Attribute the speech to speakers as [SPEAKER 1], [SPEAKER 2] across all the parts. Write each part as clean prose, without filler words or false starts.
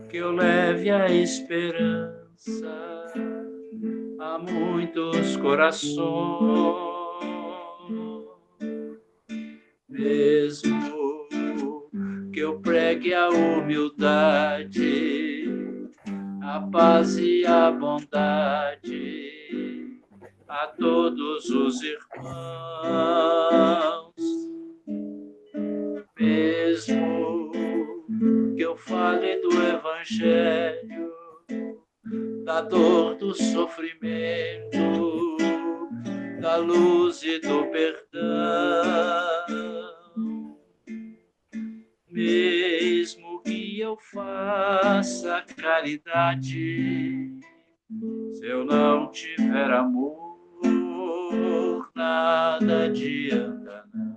[SPEAKER 1] que eu leve a esperança a muitos corações, mesmo que eu pregue a humildade, a paz e a bondade a todos os irmãos, mesmo que eu fale do Evangelho, da dor, do sofrimento, da luz e do perdão, mesmo que eu faça caridade, se eu não tiver amor, nada adianta não.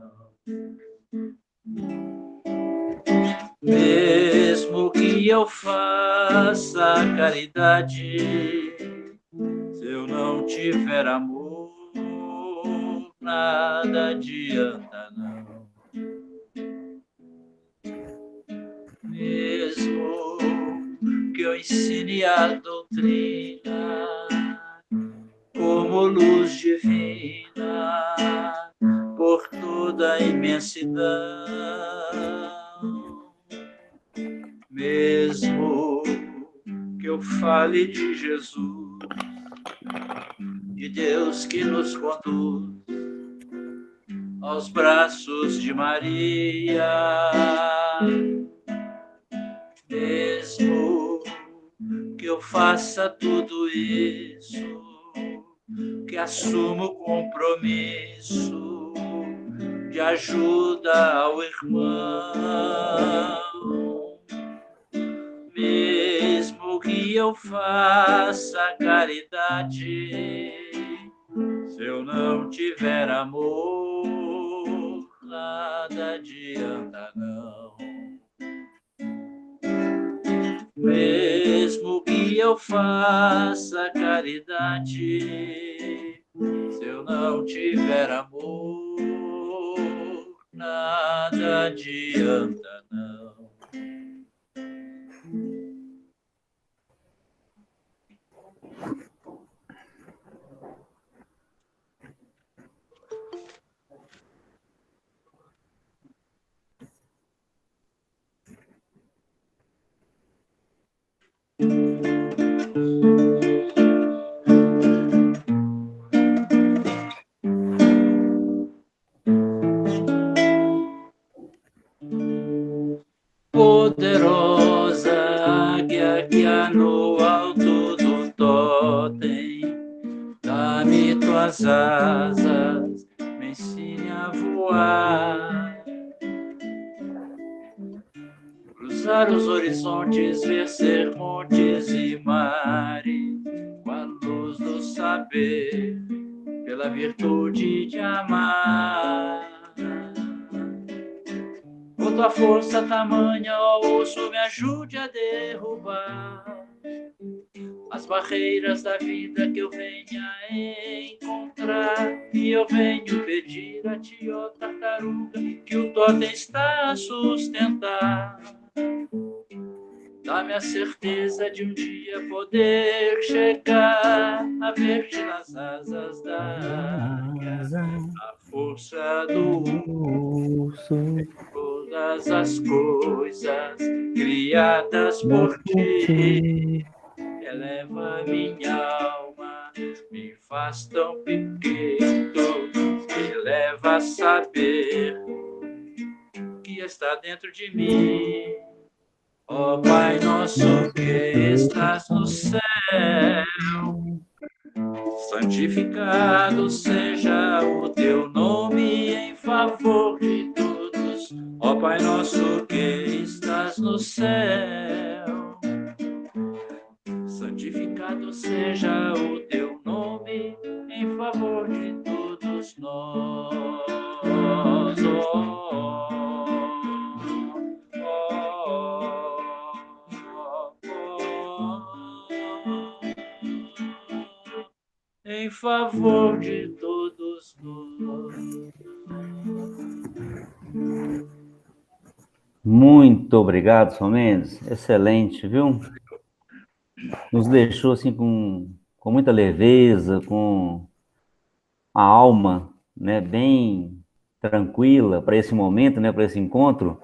[SPEAKER 1] Mesmo que eu faça caridade, se eu não tiver amor, nada adianta não. Mesmo que eu ensine a doutrina como luz divina por toda a imensidão, mesmo que eu fale de Jesus, de Deus que nos conduz aos braços de Maria, mesmo que eu faça tudo isso, que assuma o compromisso de ajuda ao irmão, mesmo que eu faça caridade, se eu não tiver amor, nada adianta não. Mesmo que eu faça caridade, se eu não tiver amor, nada adianta não. Poderosa águia que há no alto do totem, dá-me tuas asas, me ensine a voar, cruzar os horizontes, vencer montes e mares, com a luz do saber, pela virtude de amar. Com tua força tamanha, ó osso, me ajude a derrubar as barreiras da vida que eu venha encontrar. E eu venho pedir a ti, ó tartaruga, que o totem está a sustentar. Dá-me a certeza de um dia poder chegar a ver-te nas asas da águia, a força do urso, todas as coisas criadas por ti. Eleva minha alma, me faz tão pequeno, me leva a saber que está dentro de mim. Ó Pai nosso que estás no céu, santificado seja o teu nome em favor de todos. Ó Pai nosso que estás no céu, santificado seja o teu nome em favor de todos nós. Em favor de todos nós.
[SPEAKER 2] Muito Muito obrigado, São Mendes. Excelente, viu? Nos deixou assim com muita leveza, com a alma, né, bem tranquila para esse momento, né, para esse encontro.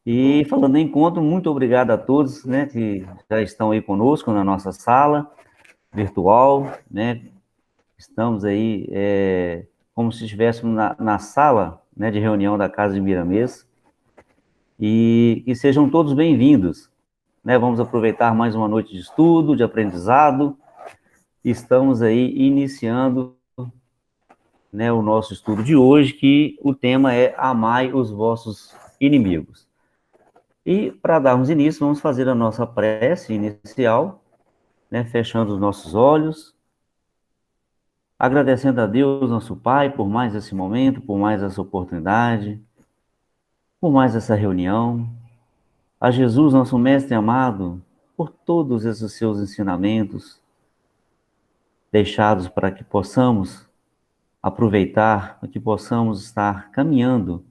[SPEAKER 2] E falando em encontro, muito obrigado a todos, né, que já estão aí conosco na nossa sala virtual, né? Estamos aí como se estivéssemos na sala, né, de reunião da Casa de Miramês. E que sejam todos bem-vindos, né? Vamos aproveitar mais uma noite de estudo, de aprendizado. Estamos aí iniciando, né, o nosso estudo de hoje, que o tema é Amai os vossos inimigos. E para darmos início, vamos fazer a nossa prece inicial, né, fechando os nossos olhos, agradecendo a Deus, nosso Pai, por mais esse momento, por mais essa oportunidade, por mais essa reunião, a Jesus, nosso Mestre amado, por todos esses seus ensinamentos, deixados para que possamos aproveitar, para que possamos estar caminhando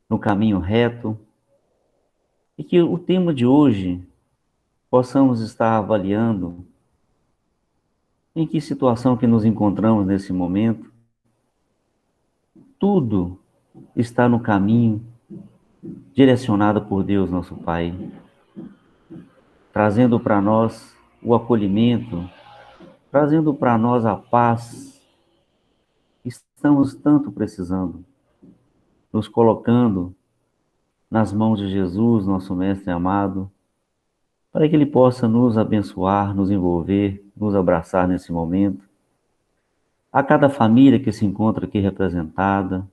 [SPEAKER 2] no caminho reto, e que o tema de hoje possamos estar avaliando em que situação que nos encontramos nesse momento. Tudo está no caminho direcionado por Deus, nosso Pai, trazendo para nós o acolhimento, trazendo para nós a paz que estamos tanto precisando, nos colocando nas mãos de Jesus, nosso Mestre amado, para que Ele possa nos abençoar, nos envolver, nos abraçar nesse momento. A cada família que se encontra aqui representada,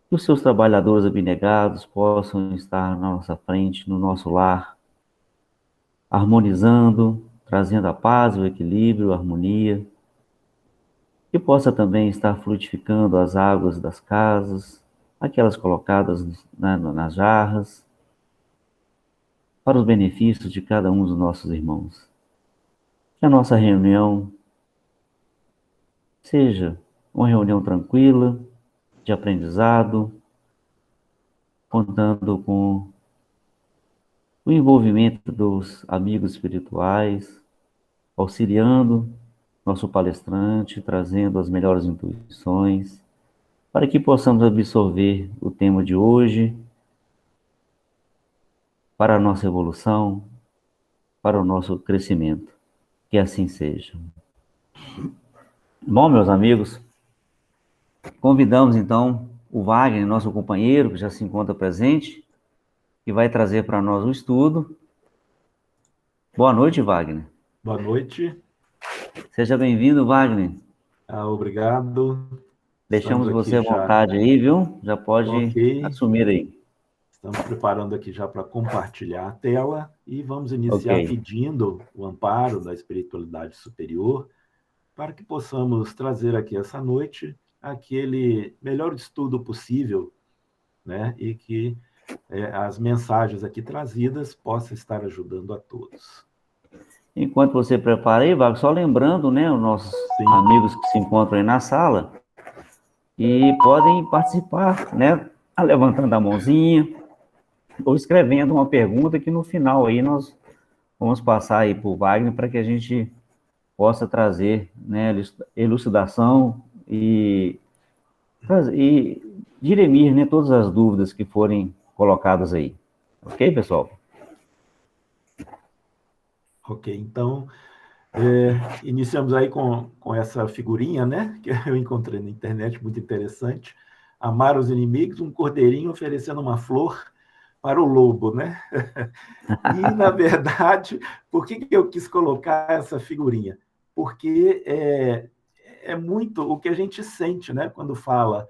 [SPEAKER 2] que os seus trabalhadores abnegados possam estar na nossa frente, no nosso lar, harmonizando, trazendo a paz, o equilíbrio, a harmonia, que possa também estar frutificando as águas das casas, aquelas colocadas nas jarras, para os benefícios de cada um dos nossos irmãos. Que a nossa reunião seja uma reunião tranquila, de aprendizado, contando com o envolvimento dos amigos espirituais, auxiliando nosso palestrante, trazendo as melhores intuições, para que possamos absorver o tema de hoje para a nossa evolução, para o nosso crescimento. Que assim seja. Bom, meus amigos, convidamos então o Wagner, nosso companheiro, que já se encontra presente, que vai trazer para nós o estudo. Boa noite, Wagner.
[SPEAKER 3] Boa noite.
[SPEAKER 2] Seja bem-vindo, Wagner.
[SPEAKER 3] Obrigado.
[SPEAKER 2] Deixamos
[SPEAKER 3] Estamos
[SPEAKER 2] você
[SPEAKER 3] aqui
[SPEAKER 2] à
[SPEAKER 3] já.
[SPEAKER 2] vontade aí, viu? Já pode
[SPEAKER 3] Ok.
[SPEAKER 2] assumir aí.
[SPEAKER 3] Estamos preparando aqui já para compartilhar a tela e vamos iniciar
[SPEAKER 2] Ok.
[SPEAKER 3] pedindo o amparo da espiritualidade superior para que possamos trazer aqui essa noite aquele melhor estudo possível, né? E que as mensagens aqui trazidas possam estar ajudando a todos.
[SPEAKER 2] Enquanto você prepara aí, Wagner, só lembrando, né, os nossos amigos que se encontram aí na sala e podem participar, né, levantando a mãozinha ou escrevendo uma pergunta que no final aí nós vamos passar aí para o Wagner para que a gente possa trazer, né, elucidação e dirimir, né, todas as dúvidas que forem colocadas aí. Ok, pessoal?
[SPEAKER 3] Ok, então iniciamos aí com essa figurinha, né? Que eu encontrei na internet, muito interessante. Amar os inimigos, um cordeirinho oferecendo uma flor para o lobo, né? E, na verdade, por que eu quis colocar essa figurinha? Porque é muito o que a gente sente, né? Quando fala,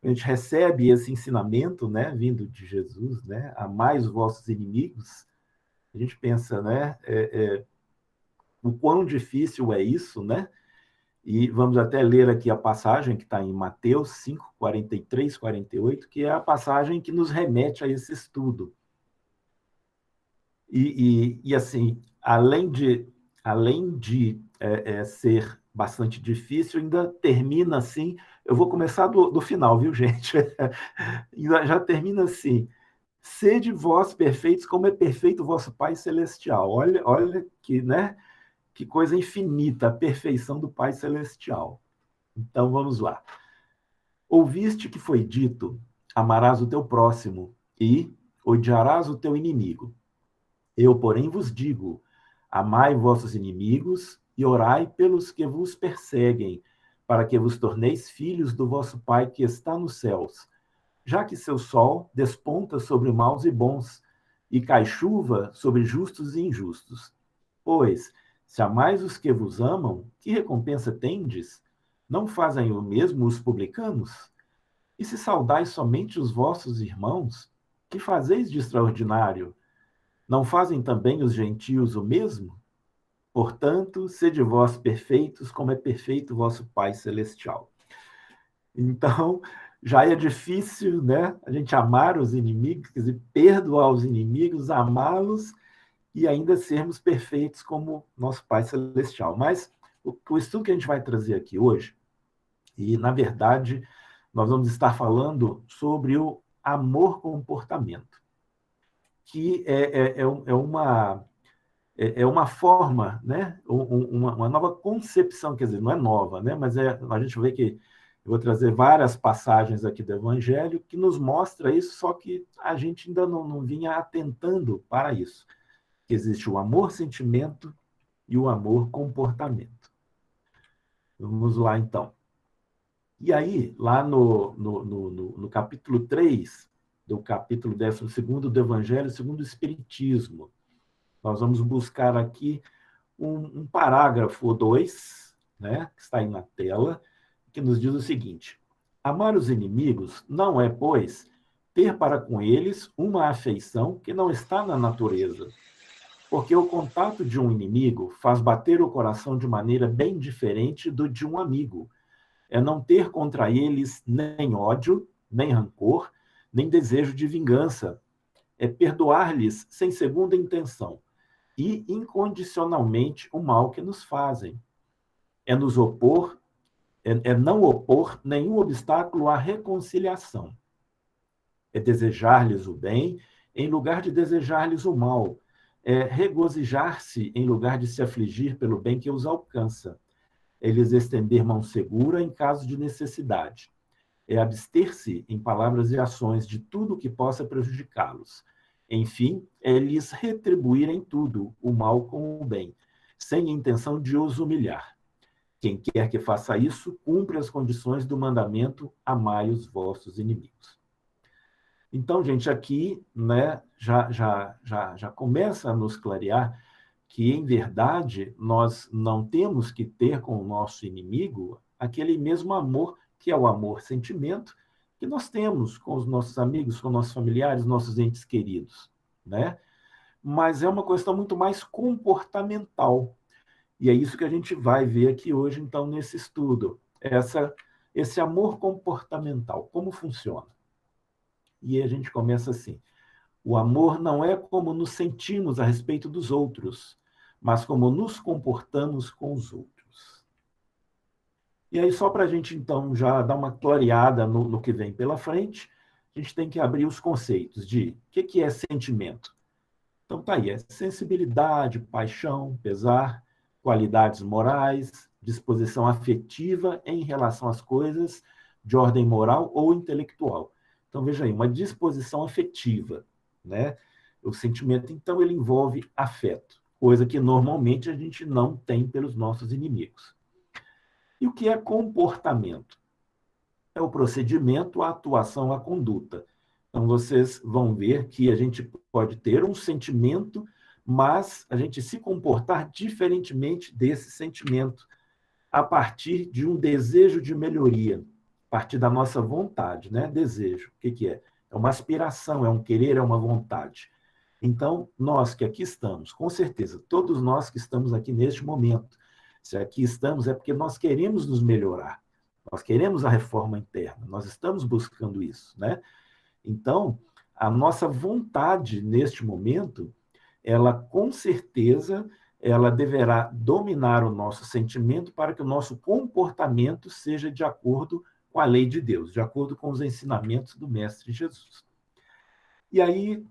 [SPEAKER 3] a gente recebe esse ensinamento, né? Vindo de Jesus, né? Amai os vossos inimigos. A gente pensa, né? O quão difícil é isso, né? E vamos até ler aqui a passagem que está em Mateus 5, 43, 48, que é a passagem que nos remete a esse estudo. E assim, além de ser bastante difícil, ainda termina assim. Eu vou começar do final, viu, gente? Já termina assim. Sede vós perfeitos, como é perfeito o vosso Pai Celestial. Olha que, né, que coisa infinita, a perfeição do Pai Celestial. Então, vamos lá. Ouviste que foi dito, amarás o teu próximo e odiarás o teu inimigo. Eu, porém, vos digo, amai vossos inimigos e orai pelos que vos perseguem, para que vos torneis filhos do vosso Pai que está nos céus, já que seu sol desponta sobre maus e bons, e cai chuva sobre justos e injustos. Pois, se amais os que vos amam, que recompensa tendes? Não fazem o mesmo os publicanos? E se saudais somente os vossos irmãos, que fazeis de extraordinário? Não fazem também os gentios o mesmo? Portanto, sede vós perfeitos, como é perfeito o vosso Pai Celestial. Então, já é difícil, né, a gente amar os inimigos, quer dizer, perdoar os inimigos, amá-los e ainda sermos perfeitos como nosso Pai Celestial. Mas o estudo que a gente vai trazer aqui hoje, e na verdade nós vamos estar falando sobre o amor-comportamento, que é uma forma, né, uma nova concepção, quer dizer, não é nova, né, mas a gente vê que eu vou trazer várias passagens aqui do Evangelho que nos mostra isso, só que a gente ainda não vinha atentando para isso, que existe o amor-sentimento e o amor-comportamento. Vamos lá, então. E aí, lá no capítulo 3, do capítulo 12º do Evangelho segundo o Espiritismo, nós vamos buscar aqui um parágrafo 2, né, que está aí na tela, que nos diz o seguinte: amar os inimigos não é, pois, ter para com eles uma afeição que não está na natureza, porque o contato de um inimigo faz bater o coração de maneira bem diferente do de um amigo. É não ter contra eles nem ódio, nem rancor, nem desejo de vingança. É perdoar-lhes sem segunda intenção e incondicionalmente o mal que nos fazem. É nos opor, é não opor nenhum obstáculo à reconciliação. É desejar-lhes o bem em lugar de desejar-lhes o mal. É regozijar-se em lugar de se afligir pelo bem que os alcança. É lhes estender mão segura em caso de necessidade. É abster-se em palavras e ações de tudo que possa prejudicá-los. Enfim, é lhes retribuir em tudo o mal com o bem, sem intenção de os humilhar. Quem quer que faça isso, cumpre as condições do mandamento: amai os vossos inimigos. Então, gente, aqui, né, já começa a nos clarear que, em verdade, nós não temos que ter com o nosso inimigo aquele mesmo amor, que é o amor-sentimento, que nós temos com os nossos amigos, com nossos familiares, nossos entes queridos, né? Mas é uma questão muito mais comportamental. E é isso que a gente vai ver aqui hoje, então, nesse estudo. Esse amor comportamental, como funciona? E a gente começa assim: o amor não é como nos sentimos a respeito dos outros, mas como nos comportamos com os outros. E aí, só para a gente, então, já dar uma clareada no que vem pela frente, a gente tem que abrir os conceitos de o que é sentimento. Então, tá aí, é sensibilidade, paixão, pesar, qualidades morais, disposição afetiva em relação às coisas de ordem moral ou intelectual. Então, veja aí, uma disposição afetiva, né? O sentimento, então, ele envolve afeto, coisa que normalmente a gente não tem pelos nossos inimigos. E o que é comportamento? É o procedimento, a atuação, a conduta. Então, vocês vão ver que a gente pode ter um sentimento, mas a gente se comportar diferentemente desse sentimento, a partir de um desejo de melhoria, a partir da nossa vontade, né? Desejo, o que é? É uma aspiração, é um querer, é uma vontade. Então, nós que aqui estamos, com certeza, todos nós que estamos aqui neste momento, se aqui estamos é porque nós queremos nos melhorar, nós queremos a reforma interna, nós estamos buscando isso, né? Então, a nossa vontade neste momento, ela com certeza, ela deverá dominar o nosso sentimento para que o nosso comportamento seja de acordo com a lei de Deus, de acordo com os ensinamentos do Mestre Jesus. E aí,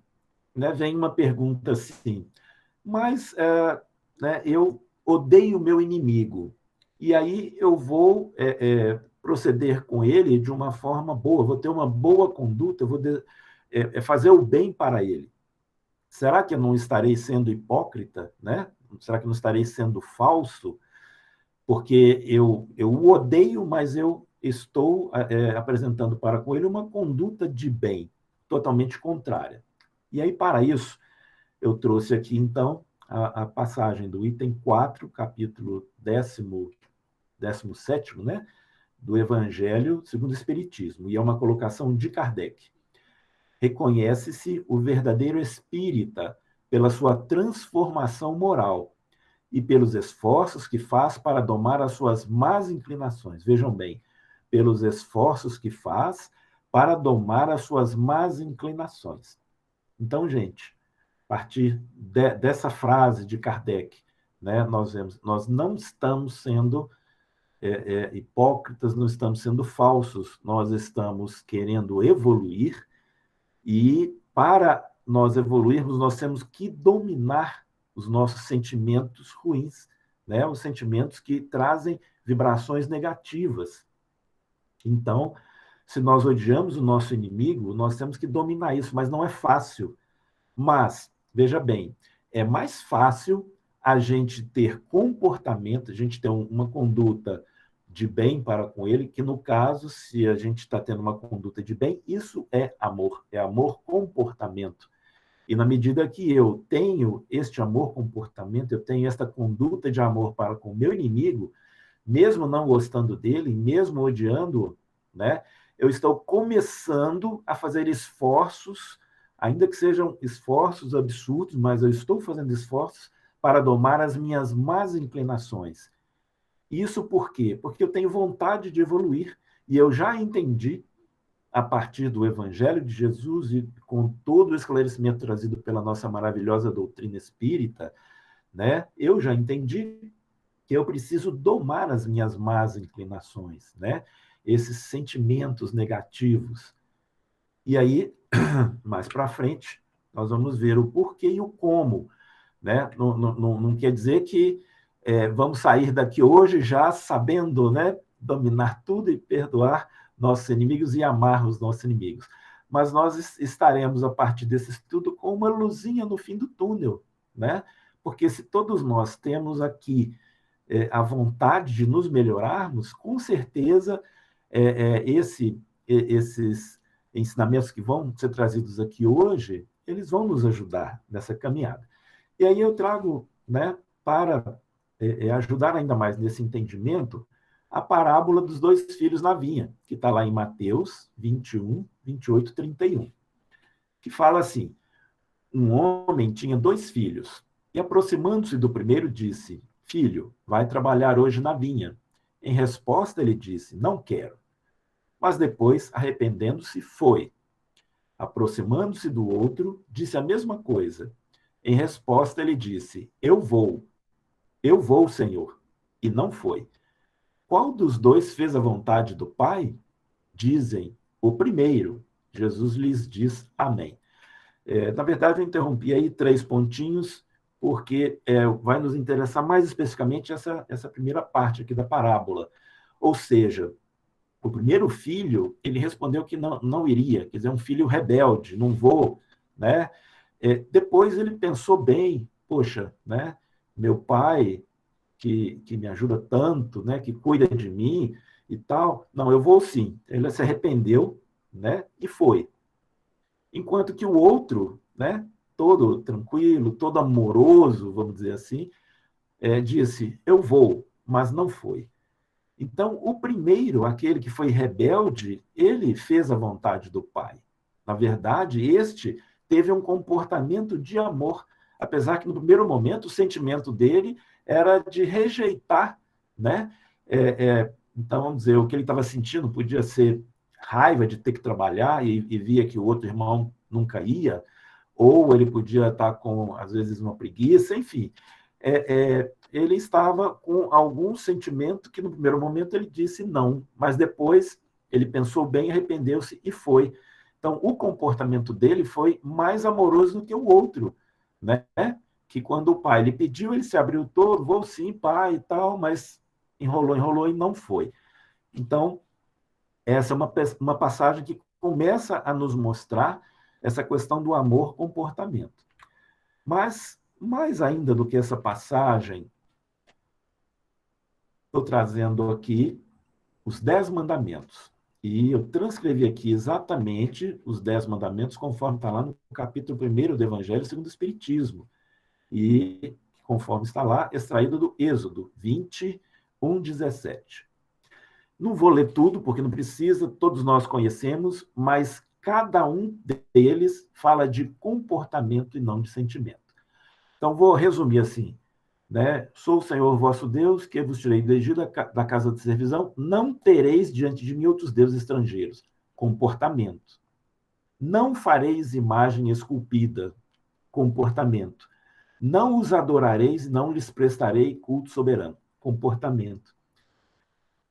[SPEAKER 3] né, vem uma pergunta assim, mas né, eu odeio o meu inimigo, e aí eu vou proceder com ele de uma forma boa, vou ter uma boa conduta, eu vou fazer o bem para ele. Será que eu não estarei sendo hipócrita, né? Será que eu não estarei sendo falso? Porque eu o odeio, mas eu estou apresentando para com ele uma conduta de bem, totalmente contrária. E aí, para isso, eu trouxe aqui, então, a passagem do item 4, capítulo 17, né, do Evangelho segundo o Espiritismo, e é uma colocação de Kardec. Reconhece-se o verdadeiro espírita pela sua transformação moral e pelos esforços que faz para domar as suas más inclinações. Vejam bem, pelos esforços que faz para domar as suas más inclinações. Então, gente, a partir dessa frase de Kardec, né, nós não estamos sendo hipócritas, não estamos sendo falsos, nós estamos querendo evoluir, e para nós evoluirmos, nós temos que dominar os nossos sentimentos ruins, né? Os sentimentos que trazem vibrações negativas. Então, se nós odiamos o nosso inimigo, nós temos que dominar isso, mas não é fácil. Mas, veja bem, é mais fácil a gente ter comportamento, a gente ter uma conduta de bem para com ele, que no caso, se a gente está tendo uma conduta de bem, isso é amor comportamento. E na medida que eu tenho este amor comportamento, eu tenho esta conduta de amor para com o meu inimigo, mesmo não gostando dele, mesmo odiando-o, né, eu estou começando a fazer esforços, ainda que sejam esforços absurdos, mas eu estou fazendo esforços para domar as minhas más inclinações. Isso por quê? Porque eu tenho vontade de evoluir, e eu já entendi, a partir do Evangelho de Jesus e com todo o esclarecimento trazido pela nossa maravilhosa doutrina espírita, né, eu já entendi que eu preciso domar as minhas más inclinações, né, esses sentimentos negativos. E aí, mais para frente, nós vamos ver o porquê e o como, né? Não quer dizer que vamos sair daqui hoje já sabendo, né, dominar tudo e perdoar nossos inimigos e amar os nossos inimigos. Mas nós estaremos, a partir desse estudo, com uma luzinha no fim do túnel, né? Porque se todos nós temos aqui a vontade de nos melhorarmos, com certeza esses ensinamentos que vão ser trazidos aqui hoje, eles vão nos ajudar nessa caminhada. E aí eu trago, né, para ajudar ainda mais nesse entendimento, a parábola dos dois filhos na vinha, que está lá em Mateus 21, 28, 31, que fala assim: um homem tinha 2 filhos, e aproximando-se do primeiro, disse: filho, vai trabalhar hoje na vinha. Em resposta, ele disse: não quero. Mas depois, arrependendo-se, foi. Aproximando-se do outro, disse a mesma coisa. Em resposta, ele disse: eu vou, Senhor. E não foi. Qual dos dois fez a vontade do Pai? Dizem: o primeiro. Jesus lhes diz: amém. Na verdade, eu interrompi aí 3 pontinhos, porque vai nos interessar mais especificamente essa primeira parte aqui da parábola. Ou seja, o primeiro filho, ele respondeu que não iria, quer dizer, um filho rebelde, não vou, né? Depois ele pensou bem: poxa, né, meu pai, que me ajuda tanto, né, que cuida de mim e tal, não, eu vou sim. Ele se arrependeu, né, e foi. Enquanto que o outro, né, todo tranquilo, todo amoroso, vamos dizer assim, disse: eu vou, mas não foi. Então, o primeiro, aquele que foi rebelde, ele fez a vontade do Pai. Na verdade, este teve um comportamento de amor, apesar que no primeiro momento o sentimento dele era de rejeitar, né? Então, vamos dizer, o que ele estava sentindo podia ser raiva de ter que trabalhar e via que o outro irmão nunca ia, ou ele podia estar com, às vezes, uma preguiça, enfim. Ele estava com algum sentimento que no primeiro momento ele disse não, mas depois ele pensou bem, arrependeu-se e foi. Então, o comportamento dele foi mais amoroso do que o outro, né? Que quando o pai lhe pediu, ele se abriu todo, vou sim, pai e tal, mas enrolou e não foi. Então, essa é uma passagem que começa a nos mostrar essa questão do amor-comportamento. Mas, mais ainda do que essa passagem, estou trazendo aqui os 10 mandamentos. E eu transcrevi aqui exatamente os 10 mandamentos, conforme está lá no capítulo 1 do Evangelho segundo o Espiritismo. E conforme está lá, extraído do Êxodo 21:17. Não vou ler tudo, porque não precisa, todos nós conhecemos, mas cada um deles fala de comportamento e não de sentimento. Então, vou resumir assim, né? Sou o Senhor vosso Deus, que vos tirei do Egito da casa de servidão, não tereis diante de mim outros deuses estrangeiros. Comportamento. Não fareis imagem esculpida. Comportamento. Não os adorareis, não lhes prestarei culto soberano. Comportamento.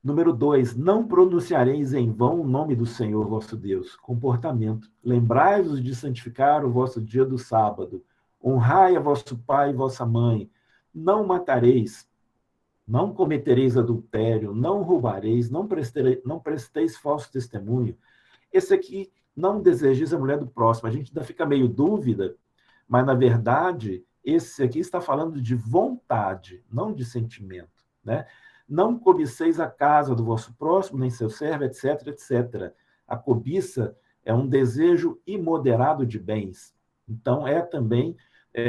[SPEAKER 3] Número 2, não pronunciareis em vão o nome do Senhor vosso Deus. Comportamento. Lembrai-vos de santificar o vosso dia do sábado. Honrai a vosso pai e vossa mãe. Não matareis. Não cometereis adultério. Não roubareis. Não presteis falso testemunho. Esse aqui, não desejeis a mulher do próximo. A gente ainda fica meio dúvida, mas, na verdade, esse aqui está falando de vontade, não de sentimento, né? Não cobiceis a casa do vosso próximo, nem seu servo, etc, etc. A cobiça é um desejo imoderado de bens. Então,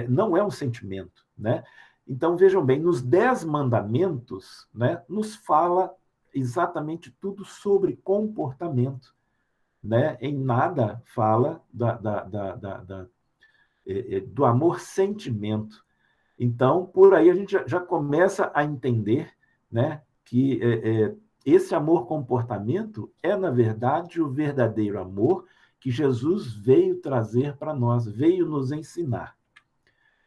[SPEAKER 3] não é um sentimento, né? Então, vejam bem, nos 10 mandamentos, né, nos fala exatamente tudo sobre comportamento, né? Em nada fala do amor-sentimento. Então, por aí a gente já começa a entender, né, que esse amor-comportamento é, na verdade, o verdadeiro amor que Jesus veio trazer para nós, veio nos ensinar.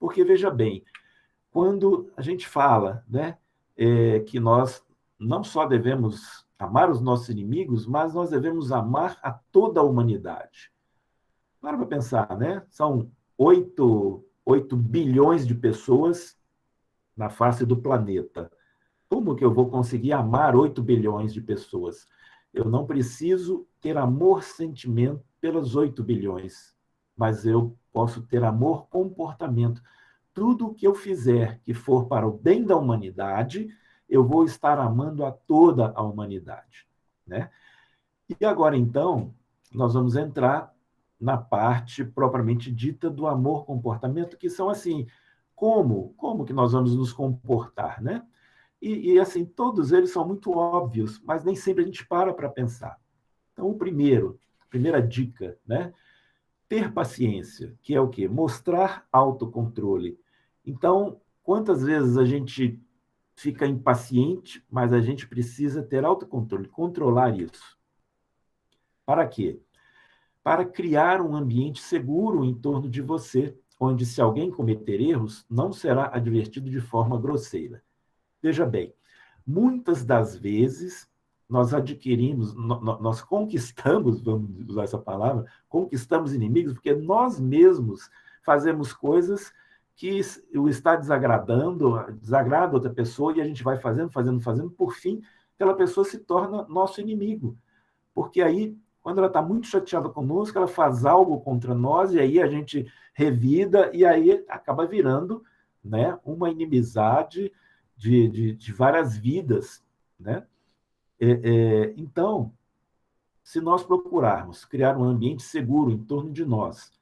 [SPEAKER 3] Porque, veja bem, quando a gente fala, né, que nós não só devemos amar os nossos inimigos, mas nós devemos amar a toda a humanidade. Para pensar, né? São 8 bilhões de pessoas na face do planeta. Como que eu vou conseguir amar 8 bilhões de pessoas? Eu não preciso ter amor-sentimento pelas 8 bilhões, mas eu posso ter amor-comportamento. Tudo o que eu fizer que for para o bem da humanidade, eu vou estar amando a toda a humanidade, né? E agora, então, nós vamos entrar na parte propriamente dita do amor-comportamento, que são assim, como que nós vamos nos comportar, né? E assim, todos eles são muito óbvios, mas nem sempre a gente para pensar. Então, a primeira dica, né? Ter paciência, que é o quê? Mostrar autocontrole. Então, quantas vezes a gente fica impaciente, mas a gente precisa ter autocontrole, controlar isso. Para quê? Para criar um ambiente seguro em torno de você, onde, se alguém cometer erros, não será advertido de forma grosseira. Veja bem, muitas das vezes nós nós conquistamos, vamos usar essa palavra, conquistamos inimigos, porque nós mesmos fazemos coisas que o está desagrada outra pessoa, e a gente vai fazendo, por fim, aquela pessoa se torna nosso inimigo. Porque aí, quando ela está muito chateada conosco, ela faz algo contra nós, e aí a gente revida, e aí acaba virando, né, uma inimizade de várias vidas, né? Então, se nós procurarmos criar um ambiente seguro em torno de nós,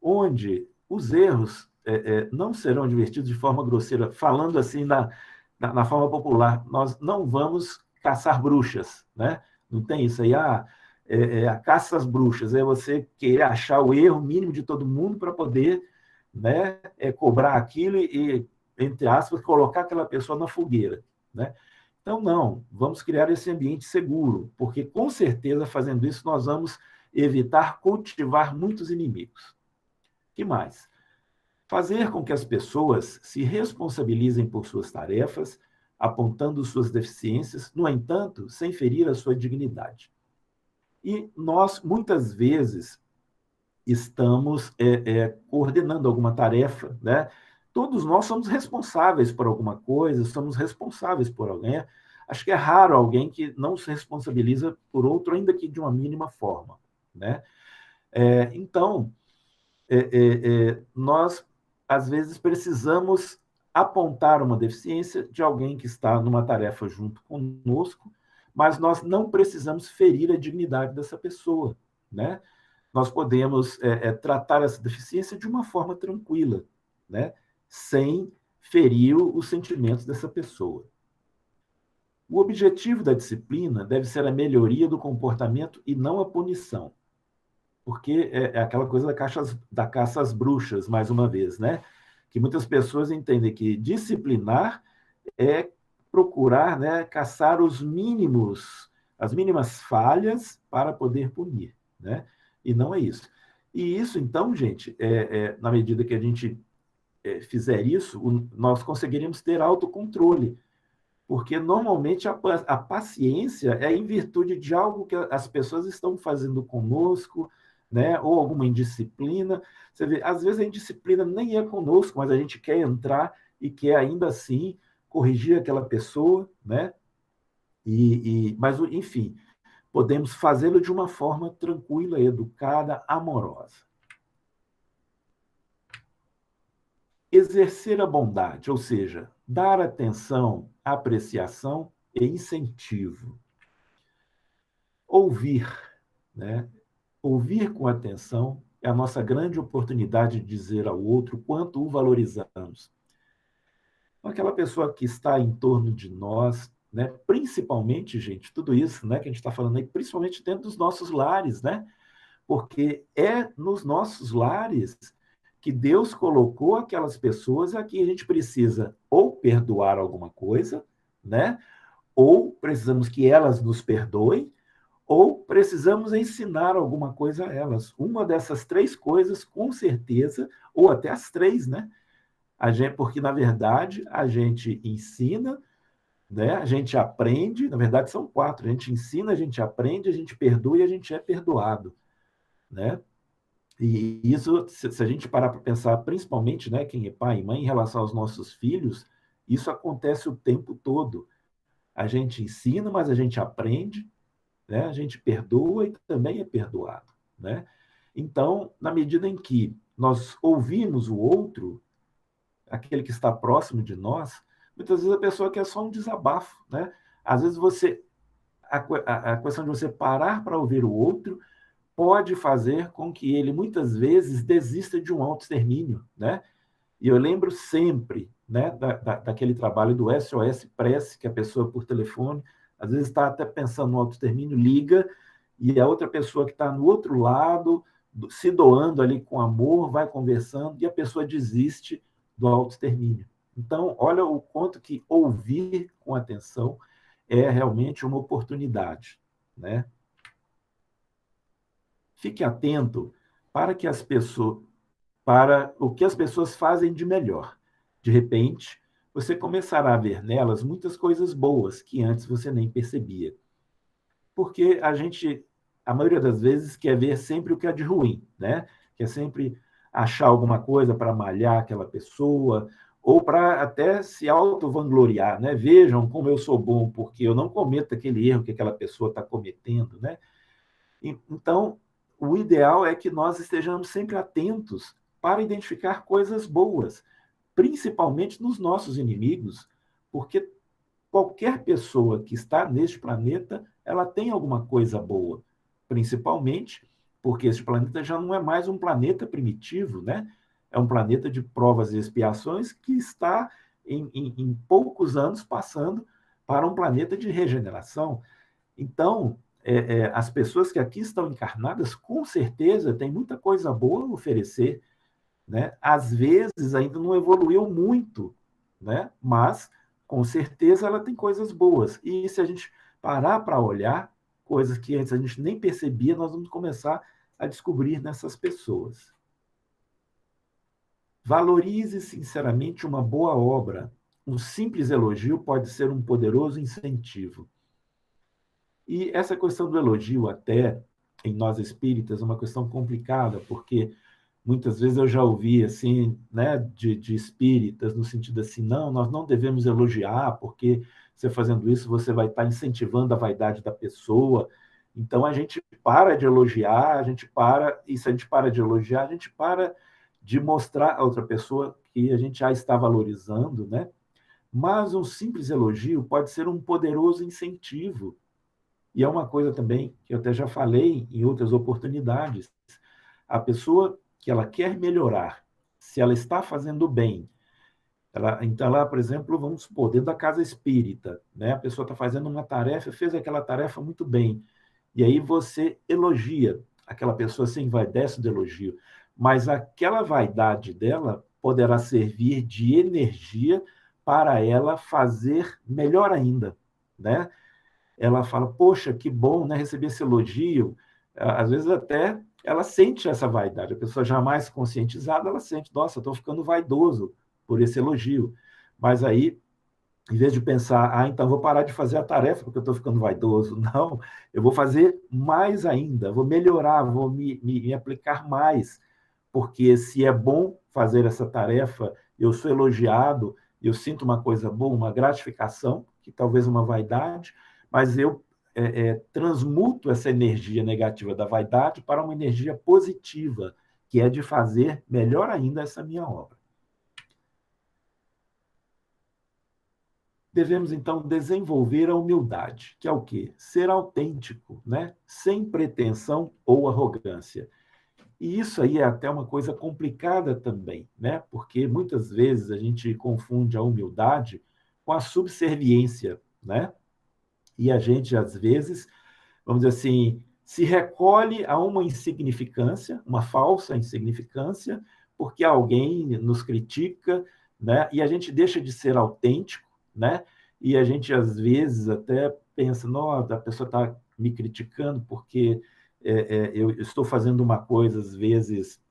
[SPEAKER 3] onde os erros não serão advertidos de forma grosseira, falando assim na forma popular, nós não vamos caçar bruxas, né? Não tem isso aí, a caça às bruxas, é você querer achar o erro mínimo de todo mundo para poder, né, cobrar aquilo e, entre aspas, colocar aquela pessoa na fogueira, né? Então, não, vamos criar esse ambiente seguro, porque, com certeza, fazendo isso, nós vamos evitar cultivar muitos inimigos. O que mais? Fazer com que as pessoas se responsabilizem por suas tarefas, apontando suas deficiências, no entanto, sem ferir a sua dignidade. E nós, muitas vezes, estamos coordenando alguma tarefa, né? Todos nós somos responsáveis por alguma coisa, somos responsáveis por alguém. Acho que é raro alguém que não se responsabiliza por outro, ainda que de uma mínima forma, né? Então, nós, às vezes, precisamos apontar uma deficiência de alguém que está numa tarefa junto conosco, mas nós não precisamos ferir a dignidade dessa pessoa, né? Nós podemos tratar essa deficiência de uma forma tranquila, né? Sem ferir os sentimentos dessa pessoa. O objetivo da disciplina deve ser a melhoria do comportamento e não a punição. Porque é aquela coisa da caça às bruxas, mais uma vez, né? Que muitas pessoas entendem que disciplinar é procurar, né, caçar as mínimas falhas para poder punir, né? E não é isso. E isso, então, gente, na medida que a gente fizer isso, nós conseguiríamos ter autocontrole, porque normalmente a paciência é em virtude de algo que as pessoas estão fazendo conosco, né? Ou alguma indisciplina. Você vê, às vezes a indisciplina nem é conosco, mas a gente quer entrar e quer ainda assim corrigir aquela pessoa, né? Mas, enfim, podemos fazê-lo de uma forma tranquila, educada, amorosa. Exercer a bondade, ou seja, dar atenção, apreciação e incentivo. Ouvir, né? Ouvir com atenção é a nossa grande oportunidade de dizer ao outro quanto o valorizamos. Aquela pessoa que está em torno de nós, né? Principalmente, gente, tudo isso, né, que a gente está falando aí, principalmente dentro dos nossos lares, né? Porque é nos nossos lares que Deus colocou aquelas pessoas a que a gente precisa ou perdoar alguma coisa, né? Ou precisamos que elas nos perdoem, ou precisamos ensinar alguma coisa a elas. Uma dessas três coisas, com certeza, ou até as três, né? Porque, na verdade, a gente ensina, né? A gente aprende, na verdade são quatro, a gente ensina, a gente aprende, a gente perdoa e a gente é perdoado, né? E isso, se a gente parar para pensar, principalmente, né, quem é pai e mãe, em relação aos nossos filhos, isso acontece o tempo todo. A gente ensina, mas a gente aprende, né? A gente perdoa e também é perdoado, né? Então, na medida em que nós ouvimos o outro, aquele que está próximo de nós, muitas vezes a pessoa quer só um desabafo, né? Às vezes a questão de você parar para ouvir o outro pode fazer com que ele, muitas vezes, desista de um autoextermínio, né? E eu lembro sempre, né, daquele trabalho do SOS Prece, que a pessoa, por telefone, às vezes está até pensando no autoextermínio, liga, e a outra pessoa que está no outro lado, se doando ali com amor, vai conversando, e a pessoa desiste do autoextermínio. Então, olha o quanto que ouvir com atenção é realmente uma oportunidade, né? Fique atento para o que as pessoas fazem de melhor. De repente, você começará a ver nelas muitas coisas boas que antes você nem percebia. Porque a maioria das vezes, quer ver sempre o que é de ruim, né? Quer sempre achar alguma coisa para malhar aquela pessoa, ou para até se auto-vangloriar, né? Vejam como eu sou bom, porque eu não cometo aquele erro que aquela pessoa está cometendo, né? Então, o ideal é que nós estejamos sempre atentos para identificar coisas boas, principalmente nos nossos inimigos, porque qualquer pessoa que está neste planeta, ela tem alguma coisa boa, principalmente porque este planeta já não é mais um planeta primitivo, né? É um planeta de provas e expiações que está, em poucos anos, passando para um planeta de regeneração. Então, as pessoas que aqui estão encarnadas, com certeza, têm muita coisa boa a oferecer, né? Às vezes ainda não evoluiu muito, né? Mas, com certeza, ela tem coisas boas. E se a gente parar para olhar, coisas que antes a gente nem percebia, nós vamos começar a descobrir nessas pessoas. Valorize sinceramente uma boa obra. Um simples elogio pode ser um poderoso incentivo. E essa questão do elogio até em nós espíritas, uma questão complicada, porque muitas vezes eu já ouvi assim, né, de espíritas, no sentido assim, não, nós não devemos elogiar, porque você fazendo isso, você vai estar incentivando a vaidade da pessoa. Então, a gente para de elogiar, e se a gente para de elogiar, a gente para de mostrar a outra pessoa que a gente já está valorizando, né? Mas um simples elogio pode ser um poderoso incentivo. E é uma coisa também que eu até já falei em outras oportunidades. A pessoa que ela quer melhorar, se ela está fazendo bem, então, lá, por exemplo, vamos supor, dentro da casa espírita, né? A pessoa está fazendo uma tarefa, fez aquela tarefa muito bem, e aí você elogia aquela pessoa, se envaidece do elogio, mas aquela vaidade dela poderá servir de energia para ela fazer melhor ainda, né? Ela fala, poxa, que bom, né, receber esse elogio. Às vezes até ela sente essa vaidade, a pessoa jamais conscientizada, ela sente, nossa, estou ficando vaidoso por esse elogio. Mas aí, em vez de pensar, então vou parar de fazer a tarefa porque eu estou ficando vaidoso, não, eu vou fazer mais ainda, vou melhorar, vou me aplicar mais, porque se é bom fazer essa tarefa, eu sou elogiado, eu sinto uma coisa boa, uma gratificação, que talvez uma vaidade, mas eu transmuto essa energia negativa da vaidade para uma energia positiva, que é de fazer melhor ainda essa minha obra. Devemos, então, desenvolver a humildade, que é o quê? Ser autêntico, né? Sem pretensão ou arrogância. E isso aí é até uma coisa complicada também, né? Porque muitas vezes a gente confunde a humildade com a subserviência, né? E a gente, às vezes, vamos dizer assim, se recolhe a uma insignificância, uma falsa insignificância, porque alguém nos critica, né? E a gente deixa de ser autêntico, né? E a gente, às vezes, até pensa, nossa, a pessoa está me criticando porque eu estou fazendo uma coisa, às vezes,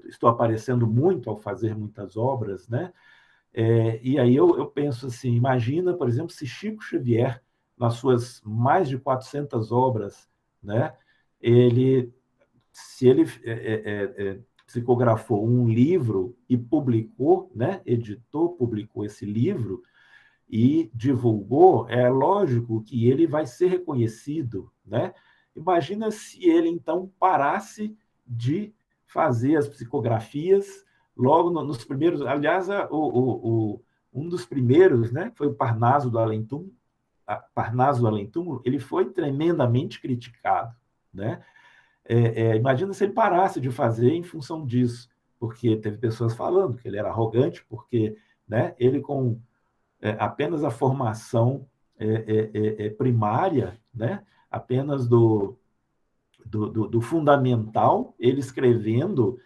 [SPEAKER 3] estou aparecendo muito ao fazer muitas obras, né? E aí eu penso assim, imagina, por exemplo, se Chico Xavier, nas suas mais de 400 obras, né, se ele psicografou um livro e publicou, né, editou, publicou esse livro e divulgou, é lógico que ele vai ser reconhecido, né? Imagina se ele, então, parasse de fazer as psicografias logo nos primeiros... Aliás, um dos primeiros, né, foi o Parnaso do Além-Túmulo. Parnaso do Além-Túmulo, ele foi tremendamente criticado, né? Imagina se ele parasse de fazer em função disso, porque teve pessoas falando que ele era arrogante, porque, né, ele com apenas a formação primária, né, apenas do fundamental, ele escrevendo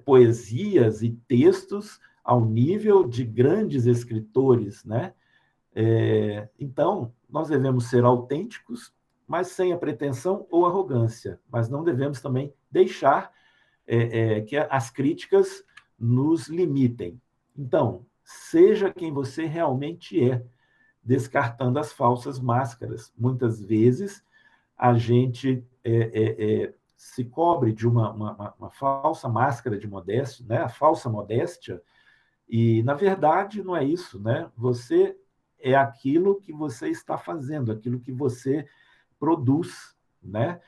[SPEAKER 3] poesias e textos ao nível de grandes escritores, né? Então, nós devemos ser autênticos, mas sem a pretensão ou arrogância, mas não devemos também deixar que as críticas nos limitem. Então, seja quem você realmente é, descartando as falsas máscaras. Muitas vezes, a gente se cobre de uma falsa máscara de modéstia, né? A falsa modéstia, e, na verdade, não é isso, né? Você é aquilo que você está fazendo, aquilo que você produz, né?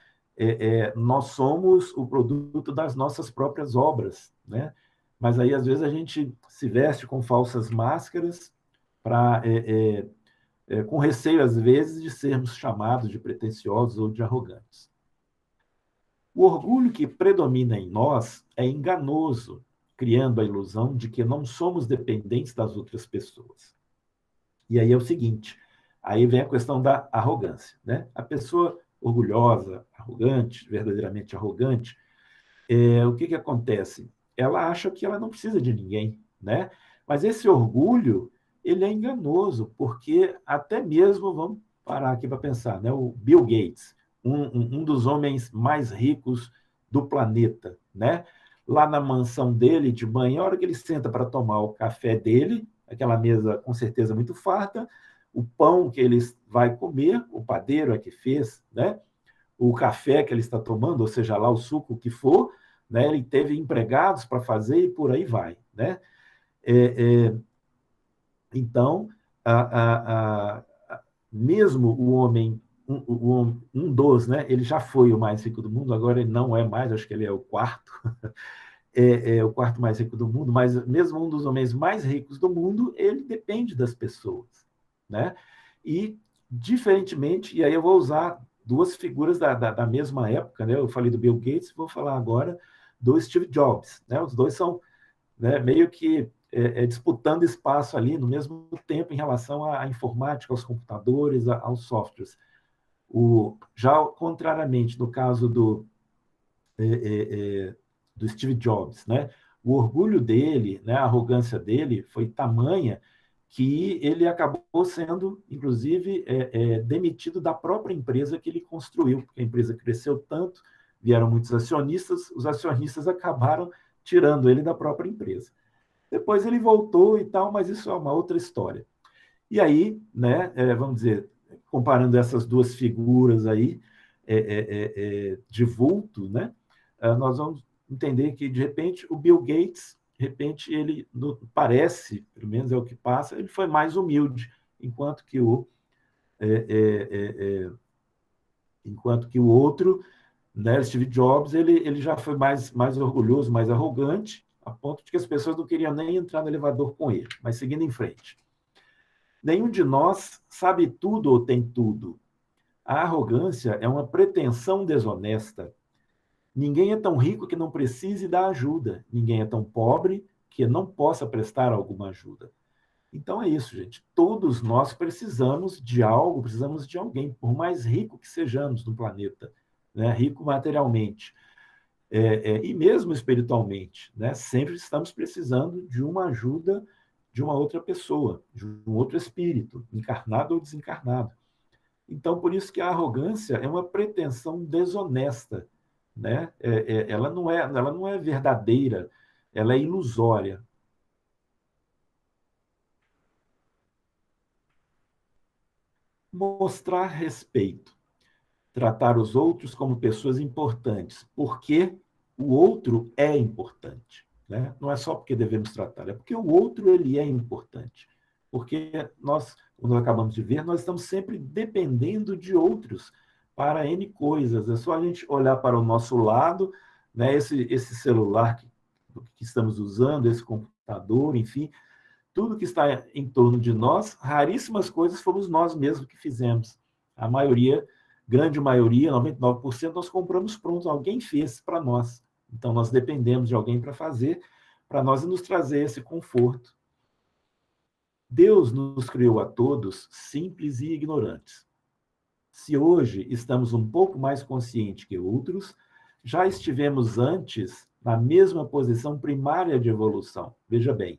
[SPEAKER 3] Nós somos o produto das nossas próprias obras, né? Mas aí, às vezes, a gente se veste com falsas máscaras com receio, às vezes, de sermos chamados de pretensiosos ou de arrogantes. O orgulho que predomina em nós é enganoso, criando a ilusão de que não somos dependentes das outras pessoas. E aí é o seguinte, aí vem a questão da arrogância, né? A pessoa orgulhosa, arrogante, verdadeiramente arrogante, o que acontece? Ela acha que ela não precisa de ninguém, né? Mas esse orgulho, ele é enganoso, porque até mesmo, vamos parar aqui para pensar, né? O Bill Gates, um dos homens mais ricos do planeta, né? Lá na mansão dele, de manhã, a hora que ele senta para tomar o café dele, aquela mesa com certeza muito farta, o pão que ele vai comer, o padeiro é que fez, né? o café que ele está tomando, ou seja lá o suco que for, né? Ele teve empregados para fazer e por aí vai, né? Então, mesmo o homem, dos, né? Ele já foi o mais rico do mundo, agora ele não é mais, acho que ele é o quarto, é o quarto mais rico do mundo, mas mesmo um dos homens mais ricos do mundo, ele depende das pessoas, né? E, diferentemente, e aí eu vou usar duas figuras da mesma época, né? Eu falei do Bill Gates, vou falar agora do Steve Jobs, né? Os dois são, né, meio que disputando espaço ali no mesmo tempo em relação à informática, aos computadores, aos softwares. Já contrariamente, no caso do Steve Jobs, né? O orgulho dele, né, a arrogância dele foi tamanha que ele acabou sendo, inclusive, demitido da própria empresa que ele construiu, porque a empresa cresceu tanto, vieram muitos acionistas, os acionistas acabaram tirando ele da própria empresa. Depois ele voltou e tal, mas isso é uma outra história. E aí, né, vamos dizer, comparando essas duas figuras aí de vulto, né, nós vamos entender que, de repente, o Bill Gates, de repente, ele parece, pelo menos é o que passa, ele foi mais humilde, enquanto que o outro, né, Steve Jobs, ele já foi mais orgulhoso, mais arrogante, a ponto de que as pessoas não queriam nem entrar no elevador com ele. Mas seguindo em frente. Nenhum de nós sabe tudo ou tem tudo. A arrogância é uma pretensão desonesta. Ninguém é tão rico que não precise dar ajuda. Ninguém é tão pobre que não possa prestar alguma ajuda. Então é isso, gente. Todos nós precisamos de algo, precisamos de alguém, por mais rico que sejamos no planeta, né? Rico materialmente. E mesmo espiritualmente, né? Sempre estamos precisando de uma ajuda de uma outra pessoa, de um outro espírito, encarnado ou desencarnado. Então, por isso que a arrogância é uma pretensão desonesta, né? Ela não é verdadeira, ela é ilusória. Mostrar respeito, tratar os outros como pessoas importantes, porque o outro é importante, né? Não é só porque devemos tratar, é porque o outro ele é importante. Porque nós, como acabamos de ver, nós estamos sempre dependendo de outros para N coisas. É só a gente olhar para o nosso lado, né? Esse celular que estamos usando, esse computador, enfim, tudo que está em torno de nós, raríssimas coisas fomos nós mesmos que fizemos. A maioria, grande maioria, 99%, nós compramos pronto, alguém fez para nós. Então, nós dependemos de alguém para fazer, para nós nos trazer esse conforto. Deus nos criou a todos simples e ignorantes. Se hoje estamos um pouco mais conscientes que outros, já estivemos antes na mesma posição primária de evolução. Veja bem,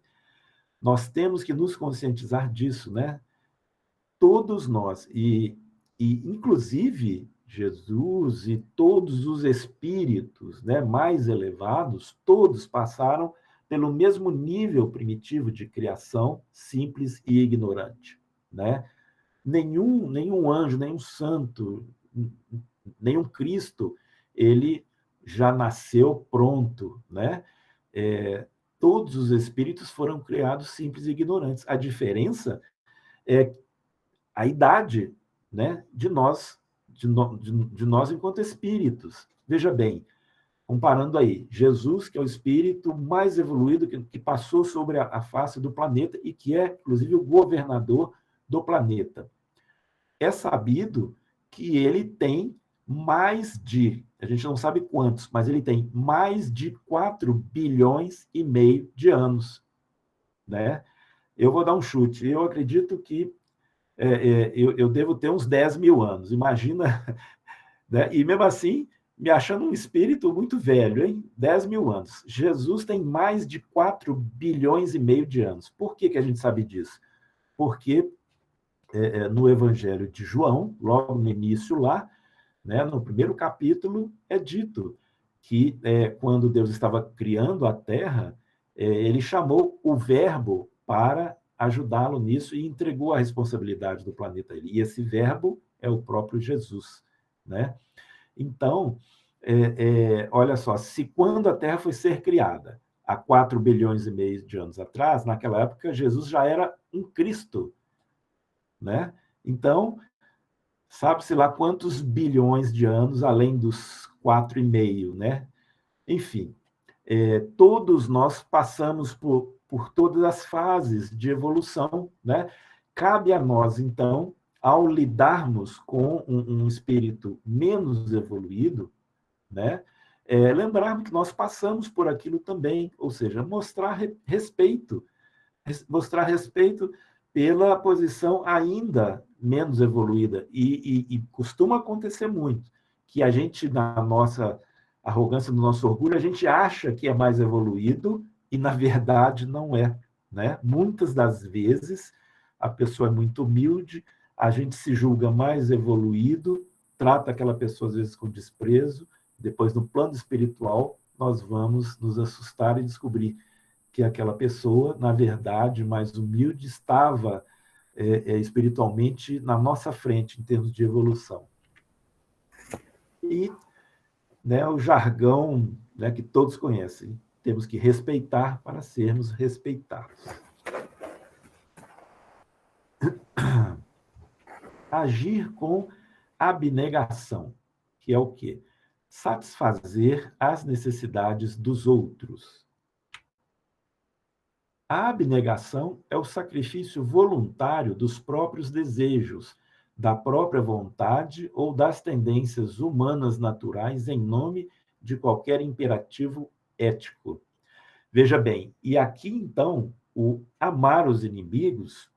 [SPEAKER 3] nós temos que nos conscientizar disso, né? Todos nós, e inclusive Jesus e todos os espíritos, né, mais elevados, todos passaram pelo mesmo nível primitivo de criação, simples e ignorante, né? Nenhum anjo, nenhum santo, nenhum Cristo, ele já nasceu pronto, né? Todos os espíritos foram criados simples e ignorantes. A diferença é a idade, né, de nós enquanto espíritos. Veja bem, comparando aí, Jesus, que é o espírito mais evoluído que passou sobre a face do planeta e que é, inclusive, o governador do planeta. É sabido que ele tem a gente não sabe quantos, mas ele tem mais de 4 bilhões e meio de anos, né? Eu vou dar um chute. Eu acredito que eu devo ter uns 10 mil anos. Imagina, né? E mesmo assim, me achando um espírito muito velho, hein? 10 mil anos. Jesus tem mais de 4 bilhões e meio de anos. Por que a gente sabe disso? Porque no Evangelho de João, logo no início lá, né, no primeiro capítulo, é dito que quando Deus estava criando a Terra, ele chamou o Verbo para ajudá-lo nisso e entregou a responsabilidade do planeta a ele. E esse Verbo é o próprio Jesus, né? Então, olha só, se quando a Terra foi ser criada, há 4 bilhões e meio de anos atrás, naquela época, Jesus já era um Cristo, né? Então, sabe-se lá quantos bilhões de anos, além dos 4,5, né? Enfim, todos nós passamos por todas as fases de evolução, né? Cabe a nós, então, ao lidarmos com um espírito menos evoluído, né? Lembrarmos que nós passamos por aquilo também, ou seja, mostrar respeito pela posição ainda menos evoluída. E costuma acontecer muito que a gente, na nossa arrogância, no nosso orgulho, a gente acha que é mais evoluído e, na verdade, não é, né? Muitas das vezes, a pessoa é muito humilde, a gente se julga mais evoluído, trata aquela pessoa, às vezes, com desprezo. Depois, no plano espiritual, nós vamos nos assustar e descobrir que aquela pessoa, na verdade, mais humilde, estava espiritualmente na nossa frente, em termos de evolução. E, né, o jargão, né, que todos conhecem, temos que respeitar para sermos respeitados. Agir com abnegação, que é o quê? Satisfazer as necessidades dos outros. A abnegação é o sacrifício voluntário dos próprios desejos, da própria vontade ou das tendências humanas naturais em nome de qualquer imperativo ético. Veja bem, e aqui, então, o amar os inimigos,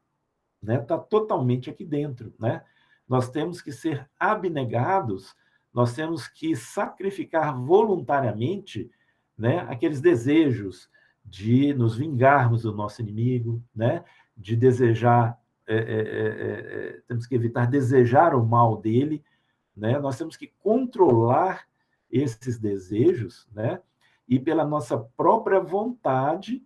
[SPEAKER 3] né, está totalmente aqui dentro, né? Nós temos que ser abnegados, nós temos que sacrificar voluntariamente, né, aqueles desejos de nos vingarmos do nosso inimigo, né, de desejar, temos que evitar desejar o mal dele, né? Nós temos que controlar esses desejos, né? E pela nossa própria vontade,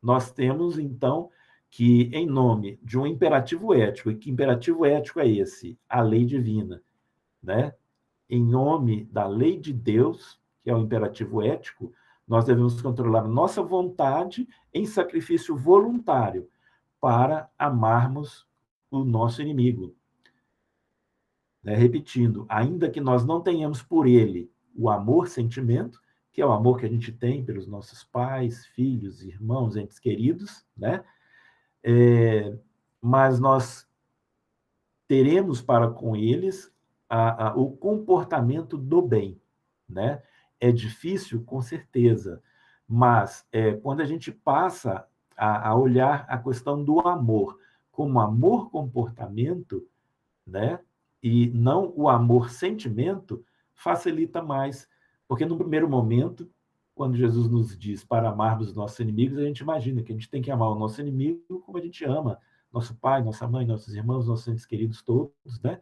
[SPEAKER 3] nós temos, então, que, em nome de um imperativo ético, e que imperativo ético é esse? A lei divina, né? Em nome da lei de Deus, que é o imperativo ético, nós devemos controlar nossa vontade em sacrifício voluntário para amarmos o nosso inimigo. Repetindo, ainda que nós não tenhamos por ele o amor-sentimento, que é o amor que a gente tem pelos nossos pais, filhos, irmãos, entes queridos, né? Mas nós teremos para com eles o comportamento do bem, né? É difícil, com certeza, mas quando a gente passa a olhar a questão do amor como amor-comportamento, né? E não o amor-sentimento, facilita mais, porque no primeiro momento, quando Jesus nos diz para amarmos os nossos inimigos, a gente imagina que a gente tem que amar o nosso inimigo como a gente ama nosso pai, nossa mãe, nossos irmãos, nossos entes queridos todos, né?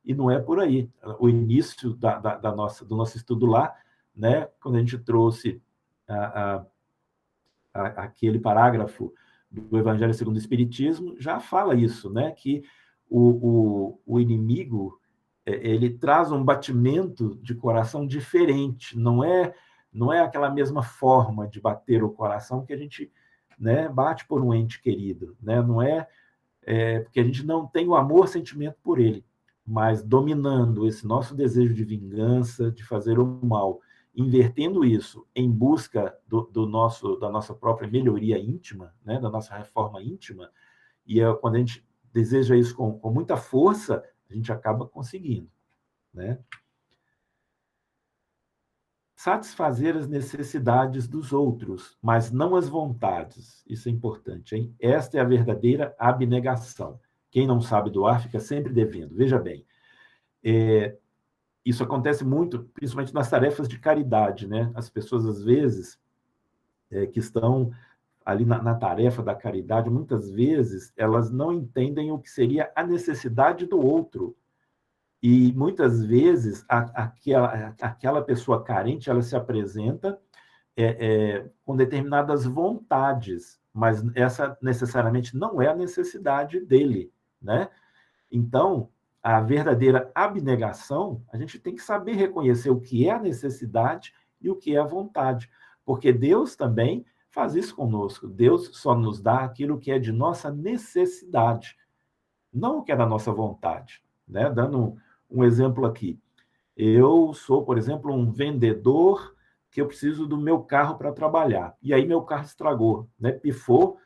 [SPEAKER 3] E não é por aí. O início do nosso estudo lá, né, quando a gente trouxe aquele parágrafo do Evangelho segundo o Espiritismo, já fala isso, né, que o inimigo, ele traz um batimento de coração diferente, não é aquela mesma forma de bater o coração que a gente, né, bate por um ente querido, né? Não porque a gente não tem o amor-sentimento por ele, mas dominando esse nosso desejo de vingança, de fazer o mal, invertendo isso em busca da nossa própria melhoria íntima, né, da nossa reforma íntima, e quando a gente deseja isso com muita força, a gente acaba conseguindo, né? Satisfazer as necessidades dos outros, mas não as vontades. Isso é importante, hein? Esta é a verdadeira abnegação. Quem não sabe doar fica sempre devendo. Veja bem, isso acontece muito, principalmente nas tarefas de caridade, né? As pessoas, às vezes, que estão ali na tarefa da caridade, muitas vezes, elas não entendem o que seria a necessidade do outro. E, muitas vezes, aquela pessoa carente, ela se apresenta com determinadas vontades, mas essa necessariamente não é a necessidade dele, né? Então, a verdadeira abnegação, a gente tem que saber reconhecer o que é a necessidade e o que é a vontade, porque Deus também faz isso conosco. Deus só nos dá aquilo que é de nossa necessidade, não o que é da nossa vontade, né? Dando um exemplo aqui. Eu sou, por exemplo, um vendedor que eu preciso do meu carro para trabalhar. E aí meu carro estragou, né? Pifou,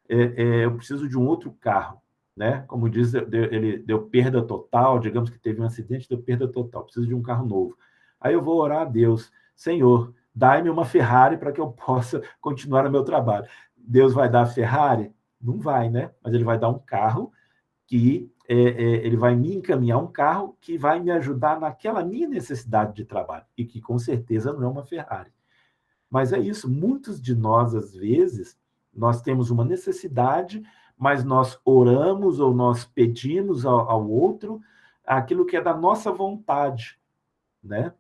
[SPEAKER 3] eu preciso de um outro carro, né? Como diz, ele deu perda total, digamos que teve um acidente, deu perda total, preciso de um carro novo. Aí eu vou orar a Deus, Senhor, dai-me uma Ferrari para que eu possa continuar o meu trabalho. Deus vai dar a Ferrari? Não vai, né? Mas ele vai dar um carro que ele vai me encaminhar um carro que vai me ajudar naquela minha necessidade de trabalho, e que com certeza não é uma Ferrari. Mas é isso, muitos de nós, às vezes, nós temos uma necessidade, mas nós oramos ou nós pedimos ao outro aquilo que é da nossa vontade, né?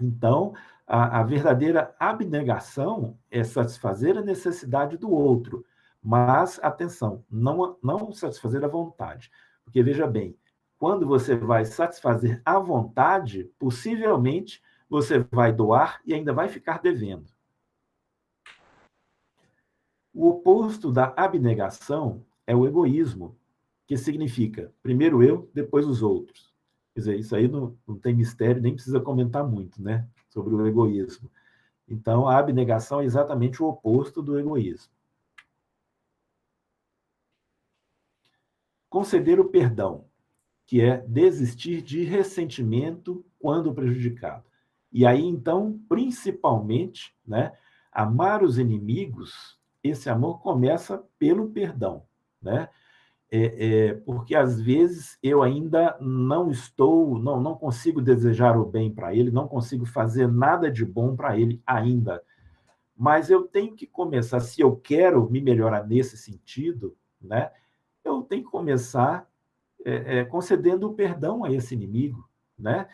[SPEAKER 3] Então, a verdadeira abnegação é satisfazer a necessidade do outro, mas, atenção, não satisfazer a vontade. Porque, veja bem, quando você vai satisfazer a vontade, possivelmente você vai doar e ainda vai ficar devendo. O oposto da abnegação é o egoísmo, que significa primeiro eu, depois os outros. Quer dizer, isso aí não tem mistério, nem precisa comentar muito, né, sobre o egoísmo. Então, a abnegação é exatamente o oposto do egoísmo. Conceder o perdão, que é desistir de ressentimento quando prejudicado. E aí, então, principalmente, né, amar os inimigos, esse amor começa pelo perdão, né? Porque às vezes eu ainda não consigo desejar o bem para ele, não consigo fazer nada de bom para ele ainda. Mas eu tenho que começar, se eu quero me melhorar nesse sentido, né, eu tenho que começar concedendo o perdão a esse inimigo, né?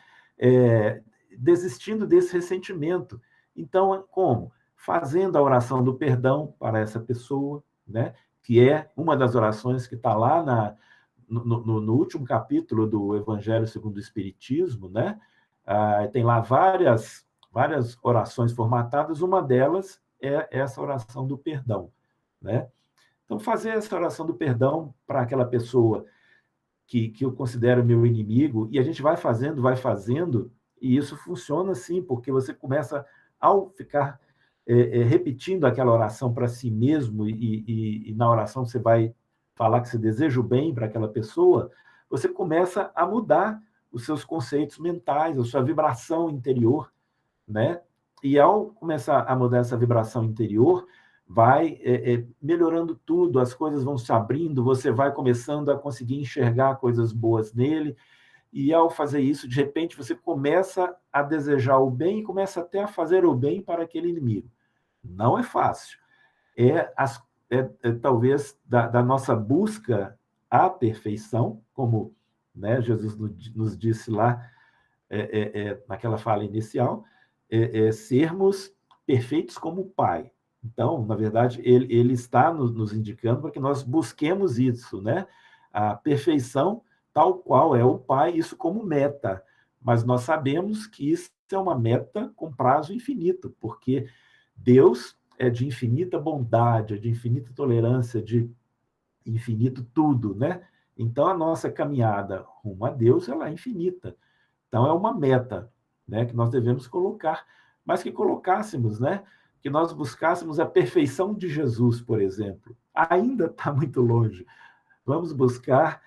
[SPEAKER 3] Desistindo desse ressentimento. Então, como? Fazendo a oração do perdão para essa pessoa, né? Que é uma das orações que está lá no último capítulo do Evangelho segundo o Espiritismo, né? Tem lá várias orações formatadas, uma delas é essa oração do perdão, né? Então, fazer essa oração do perdão para aquela pessoa que eu considero meu inimigo, e a gente vai fazendo, e isso funciona sim, porque você começa, ao ficar repetindo aquela oração para si mesmo, e na oração você vai falar que você deseja o bem para aquela pessoa, você começa a mudar os seus conceitos mentais, a sua vibração interior, né? E ao começar a mudar essa vibração interior, vai melhorando tudo, as coisas vão se abrindo, você vai começando a conseguir enxergar coisas boas nele, e ao fazer isso, de repente, você começa a desejar o bem e começa até a fazer o bem para aquele inimigo. Não é fácil. Talvez da nossa busca à perfeição, como, né, Jesus nos disse lá, naquela fala inicial, sermos perfeitos como o Pai. Então, na verdade, ele está nos indicando para que nós busquemos isso, né? A perfeição tal qual é o Pai, isso como meta. Mas nós sabemos que isso é uma meta com prazo infinito, porque Deus é de infinita bondade, é de infinita tolerância, de infinito tudo, né? Então, a nossa caminhada rumo a Deus, ela é infinita. Então, é uma meta, né, que nós devemos colocar, mas que colocássemos, né, que nós buscássemos a perfeição de Jesus, por exemplo. Ainda está muito longe. Vamos buscar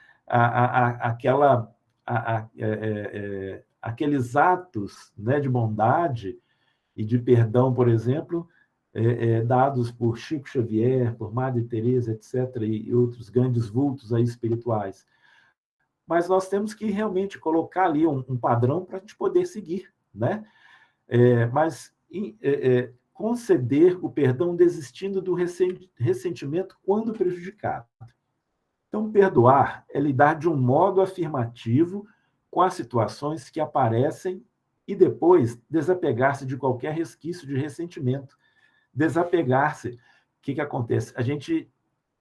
[SPEAKER 3] aqueles atos, né, de bondade e de perdão, por exemplo, dados por Chico Xavier, por Madre Teresa, etc., e outros grandes vultos aí espirituais. Mas nós temos que realmente colocar ali um padrão para a gente poder seguir, né? Mas conceder o perdão desistindo do ressentimento quando prejudicado. Então, perdoar é lidar de um modo afirmativo com as situações que aparecem e depois desapegar-se de qualquer resquício de ressentimento. Desapegar-se. O que acontece? A gente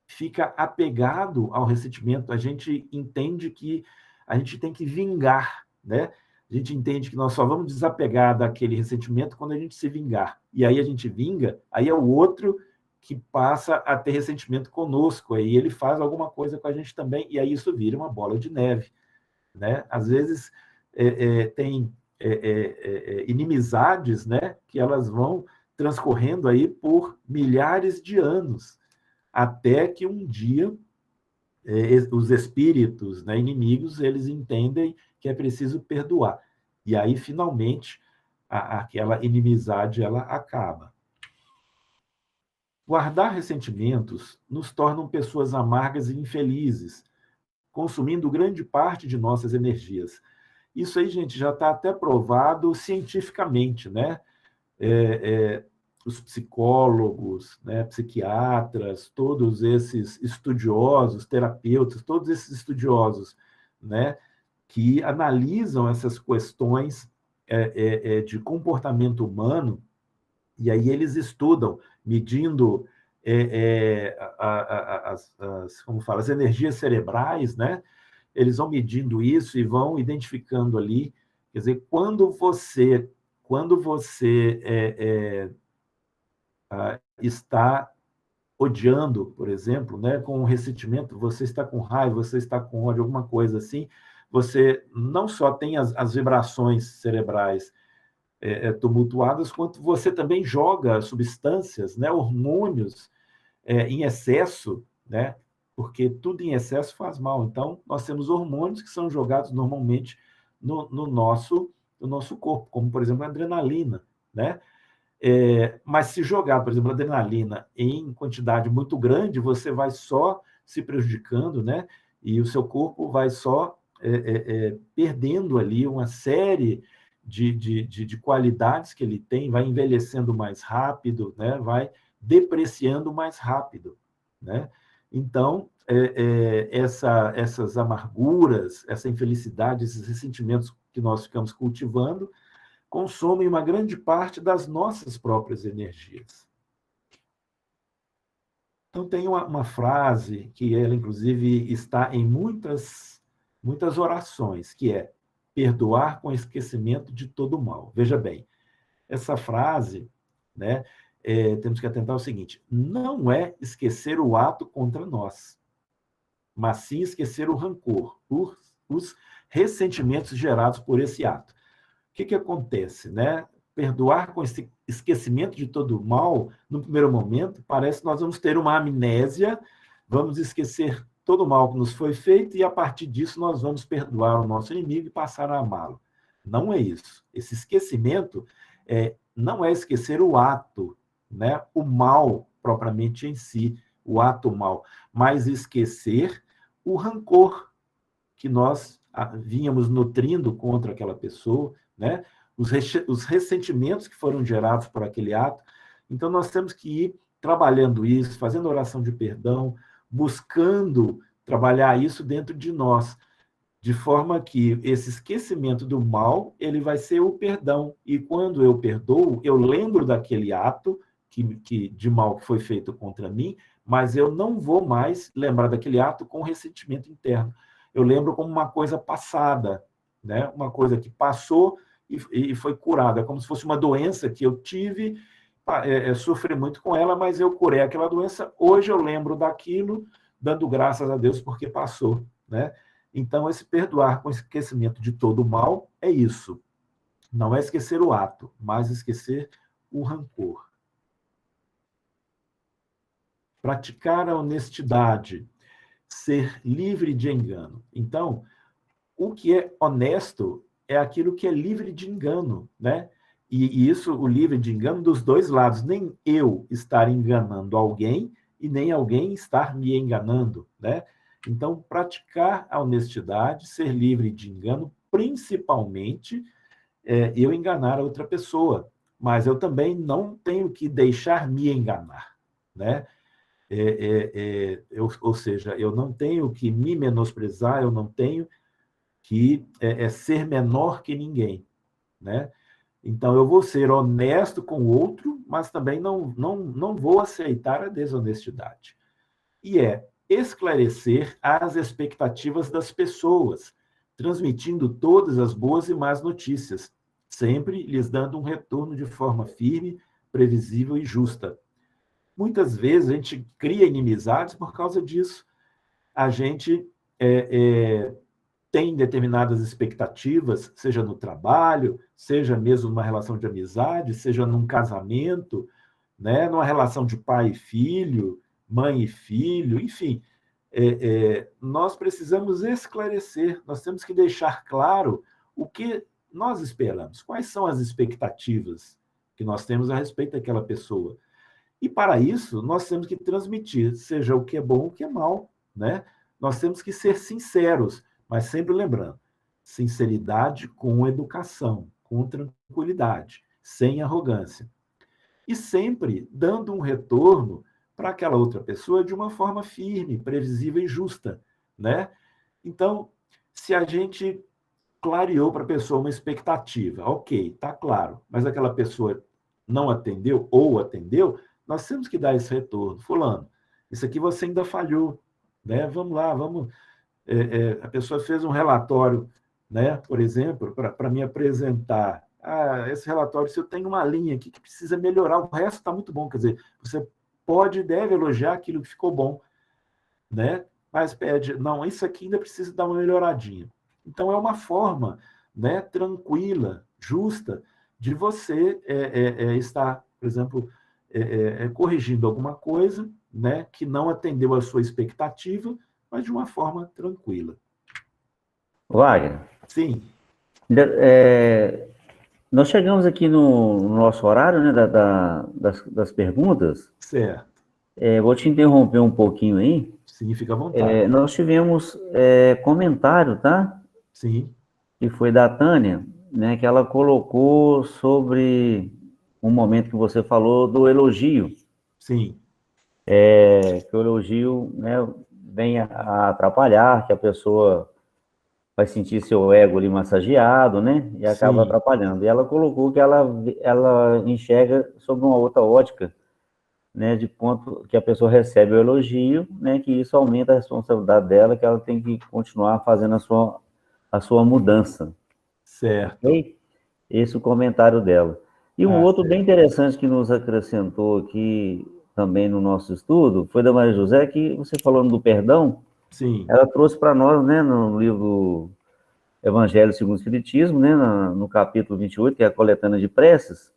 [SPEAKER 3] fica apegado ao ressentimento, a gente entende que a gente tem que vingar, né? A gente entende que nós só vamos desapegar daquele ressentimento quando a gente se vingar. E aí a gente vinga, aí é o outro que passa a ter ressentimento conosco, aí ele faz alguma coisa com a gente também, e aí isso vira uma bola de neve, né? Às vezes tem inimizades, né, que elas vão transcorrendo aí por milhares de anos, até que um dia os espíritos, né, inimigos, eles entendem que é preciso perdoar. E aí, finalmente, aquela inimizade ela acaba. Guardar ressentimentos nos tornam pessoas amargas e infelizes, consumindo grande parte de nossas energias. Isso aí, gente, já está até provado cientificamente, né? Os psicólogos, né, psiquiatras, todos esses estudiosos, terapeutas, todos esses estudiosos, né, que analisam essas questões de comportamento humano, e aí eles estudam, medindo como fala, as energias cerebrais, né? Eles vão medindo isso e vão identificando ali, quer dizer, quando você está odiando, por exemplo, né, com um ressentimento, você está com raiva, você está com ódio, alguma coisa assim, você não só tem as vibrações cerebrais tumultuadas, quanto você também joga substâncias, né, hormônios em excesso, né, porque tudo em excesso faz mal. Então, nós temos hormônios que são jogados normalmente no nosso corpo, como, por exemplo, a adrenalina, né? Mas se jogar, por exemplo, adrenalina em quantidade muito grande, você vai só se prejudicando, né? E o seu corpo vai só perdendo ali uma série de qualidades que ele tem, vai envelhecendo mais rápido, né? Vai depreciando mais rápido, né? Então, essas amarguras, essa infelicidade, esses ressentimentos que nós ficamos cultivando, consomem uma grande parte das nossas próprias energias. Então, tem uma frase que ela, inclusive, está em muitas orações, que é perdoar com esquecimento de todo mal. Veja bem, essa frase, né, temos que atentar ao seguinte: não é esquecer o ato contra nós, mas sim esquecer o rancor, os ressentimentos gerados por esse ato. O que acontece, né? Perdoar com esse esquecimento de todo o mal, no primeiro momento, parece que nós vamos ter uma amnésia, vamos esquecer todo o mal que nos foi feito e, a partir disso, nós vamos perdoar o nosso inimigo e passar a amá-lo. Não é isso. Esse esquecimento não é esquecer o ato, né? O mal propriamente em si, o ato mal, mas esquecer o rancor que nós vínhamos nutrindo contra aquela pessoa, né? Os ressentimentos que foram gerados por aquele ato. Então, nós temos que ir trabalhando isso, fazendo oração de perdão, buscando trabalhar isso dentro de nós, de forma que esse esquecimento do mal, ele vai ser o perdão. E quando eu perdoo, eu lembro daquele ato de mal que foi feito contra mim, mas eu não vou mais lembrar daquele ato com ressentimento interno. Eu lembro como uma coisa passada, né? Uma coisa que passou e foi curada, como se fosse uma doença que eu tive, sofri muito com ela, mas eu curei aquela doença, hoje eu lembro daquilo, dando graças a Deus porque passou, né? Então, esse perdoar com esquecimento de todo o mal é isso. Não é esquecer o ato, mas esquecer o rancor. Praticar a honestidade, ser livre de engano. Então, o que é honesto é aquilo que é livre de engano, né? E isso, o livre de engano, dos dois lados. Nem eu estar enganando alguém e nem alguém estar me enganando, né? Então, praticar a honestidade, ser livre de engano, principalmente eu enganar a outra pessoa. Mas eu também não tenho que deixar me enganar, né? Ou seja, eu não tenho que me menosprezar, eu não tenho que ser menor que ninguém, né? Então, eu vou ser honesto com o outro, mas também não vou aceitar a desonestidade. E esclarecer as expectativas das pessoas, transmitindo todas as boas e más notícias, sempre lhes dando um retorno de forma firme, previsível e justa. Muitas vezes a gente cria inimizades por causa disso. A gente tem determinadas expectativas, seja no trabalho, seja mesmo numa relação de amizade, seja num casamento, né, numa relação de pai e filho, mãe e filho, enfim. Nós precisamos esclarecer, nós temos que deixar claro o que nós esperamos, quais são as expectativas que nós temos a respeito daquela pessoa. E, para isso, nós temos que transmitir, seja o que é bom ou o que é mal, né? Nós temos que ser sinceros, mas sempre lembrando, sinceridade com educação, com tranquilidade, sem arrogância. E sempre dando um retorno para aquela outra pessoa de uma forma firme, previsível e justa, né? Então, se a gente clareou para a pessoa uma expectativa, ok, está claro, mas aquela pessoa não atendeu ou atendeu, nós temos que dar esse retorno. Fulano, isso aqui você ainda falhou, né? Vamos lá, vamos... a pessoa fez um relatório, né, por exemplo, para me apresentar. Esse relatório, se eu tenho uma linha aqui que precisa melhorar, o resto está muito bom. Quer dizer, você pode e deve elogiar aquilo que ficou bom, né? Mas pede, não, isso aqui ainda precisa dar uma melhoradinha. Então, é uma forma, né, tranquila, justa, de você estar, por exemplo, corrigindo alguma coisa, né, que não atendeu a sua expectativa, mas de uma forma tranquila.
[SPEAKER 2] Wagner?
[SPEAKER 3] Sim.
[SPEAKER 2] Nós chegamos aqui no nosso horário, né, das perguntas.
[SPEAKER 3] Certo.
[SPEAKER 2] Vou te interromper um pouquinho aí.
[SPEAKER 3] Sim, fica à vontade.
[SPEAKER 2] Nós tivemos comentário, tá?
[SPEAKER 3] Sim.
[SPEAKER 2] Que foi da Tânia, né, que ela colocou sobre um momento que você falou do elogio.
[SPEAKER 3] Sim.
[SPEAKER 2] Que o elogio, né, vem a atrapalhar, que a pessoa vai sentir seu ego ali massageado, né? E acaba atrapalhando. E ela colocou que ela enxerga sob uma outra ótica, né? De ponto que a pessoa recebe o elogio, né? Que isso aumenta a responsabilidade dela, que ela tem que continuar fazendo a sua mudança.
[SPEAKER 3] Certo.
[SPEAKER 2] Okay? Esse é o comentário dela. E um outro bem interessante que nos acrescentou aqui também no nosso estudo foi da Maria José, que você falando do perdão.
[SPEAKER 3] Sim.
[SPEAKER 2] Ela trouxe para nós, né, no livro Evangelho segundo o Espiritismo, né, no capítulo 28, que é a coletânea de preces,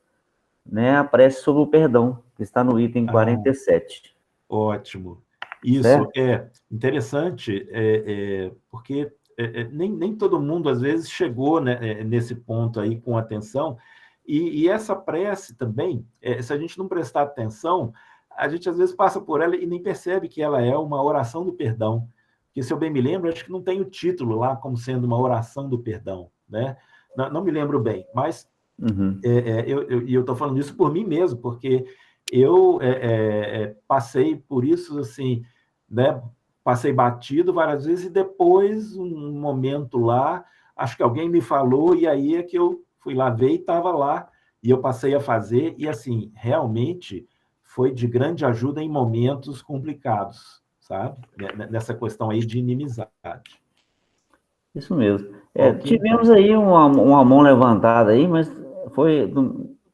[SPEAKER 2] né, a prece sobre o perdão, que está no item 47.
[SPEAKER 3] Ótimo. Isso certo? É interessante, porque nem todo mundo, às vezes, chegou, né, nesse ponto aí com atenção, e essa prece também, se a gente não prestar atenção, a gente, às vezes, passa por ela e nem percebe que ela é uma oração do perdão. Porque, se eu bem me lembro, acho que não tem o título lá como sendo uma oração do perdão, né? Não me lembro bem, mas eu estou falando isso por mim mesmo, porque eu passei por isso, assim, né? Passei batido várias vezes e depois, um momento lá, acho que alguém me falou e aí é que eu fui lá ver e estava lá e eu passei a fazer e, assim, realmente foi de grande ajuda em momentos complicados, sabe? Nessa questão aí de inimizade.
[SPEAKER 2] Isso mesmo. Tivemos aí uma mão levantada aí, mas foi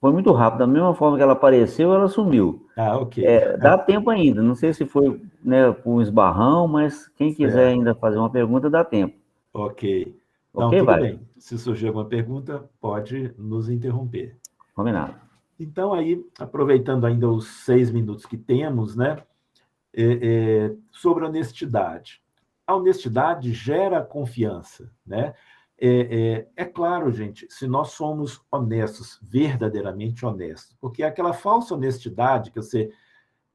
[SPEAKER 2] muito rápido. Da mesma forma que ela apareceu, ela sumiu.
[SPEAKER 3] Ok.
[SPEAKER 2] Dá tempo ainda. Não sei se foi, né, por um esbarrão, mas quem quiser ainda fazer uma pergunta, dá tempo.
[SPEAKER 3] Ok. Então, tudo bem. Se surgir alguma pergunta, pode nos interromper.
[SPEAKER 2] Combinado.
[SPEAKER 3] Então, aí, aproveitando ainda os 6 minutos que temos, né, sobre honestidade. A honestidade gera confiança, né? É claro, gente, se nós somos honestos, verdadeiramente honestos, porque aquela falsa honestidade que você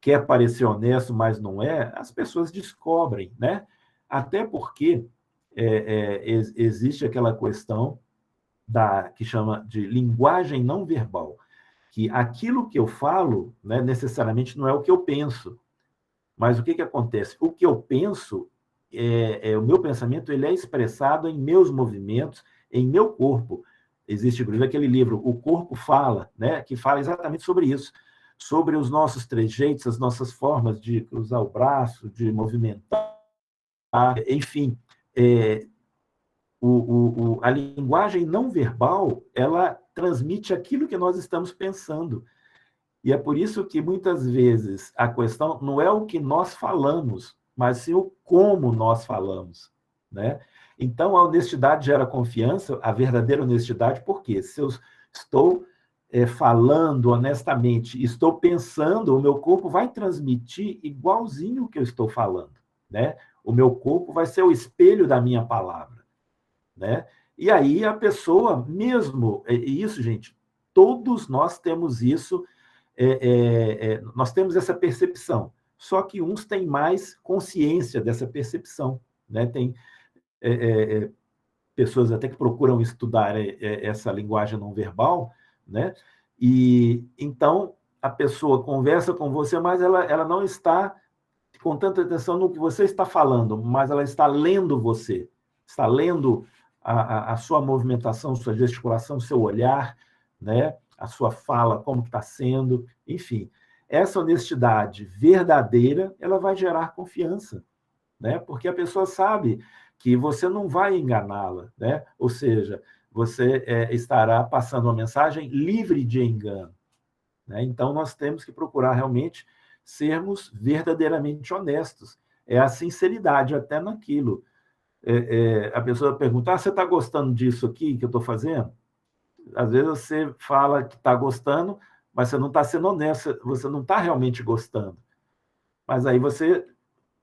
[SPEAKER 3] quer parecer honesto, mas não é, as pessoas descobrem, né? Até porque existe aquela questão que chama de linguagem não verbal, que aquilo que eu falo, né, necessariamente não é o que eu penso. Mas o que acontece? O que eu penso, o meu pensamento, ele é expressado em meus movimentos, em meu corpo. Existe, inclusive, aquele livro, O Corpo Fala, né, que fala exatamente sobre isso, sobre os nossos trejeitos, as nossas formas de cruzar o braço, de movimentar, enfim. a linguagem não verbal, ela transmite aquilo que nós estamos pensando. E é por isso que, muitas vezes, a questão não é o que nós falamos, mas sim o como nós falamos, né? Então, a honestidade gera confiança, a verdadeira honestidade, por quê? Se eu estou falando honestamente, estou pensando, o meu corpo vai transmitir igualzinho o que eu estou falando, né? O meu corpo vai ser o espelho da minha palavra, né? E aí a pessoa mesmo, isso, gente, todos nós temos isso, nós temos essa percepção, só que uns têm mais consciência dessa percepção, né? Tem pessoas até que procuram estudar essa linguagem não verbal, né? E então a pessoa conversa com você, mas ela não está com tanta atenção no que você está falando, mas ela está lendo você, está lendo a sua movimentação, sua gesticulação, seu olhar, né? A sua fala, como está sendo, enfim. Essa honestidade verdadeira, ela vai gerar confiança, né? Porque a pessoa sabe que você não vai enganá-la, né? Ou seja, você estará passando uma mensagem livre de engano, né? Então, nós temos que procurar realmente sermos verdadeiramente honestos. É a sinceridade até naquilo. A pessoa pergunta, você está gostando disso aqui que eu estou fazendo? Às vezes você fala que está gostando, mas você não está sendo honesto, você não está realmente gostando. Mas aí você,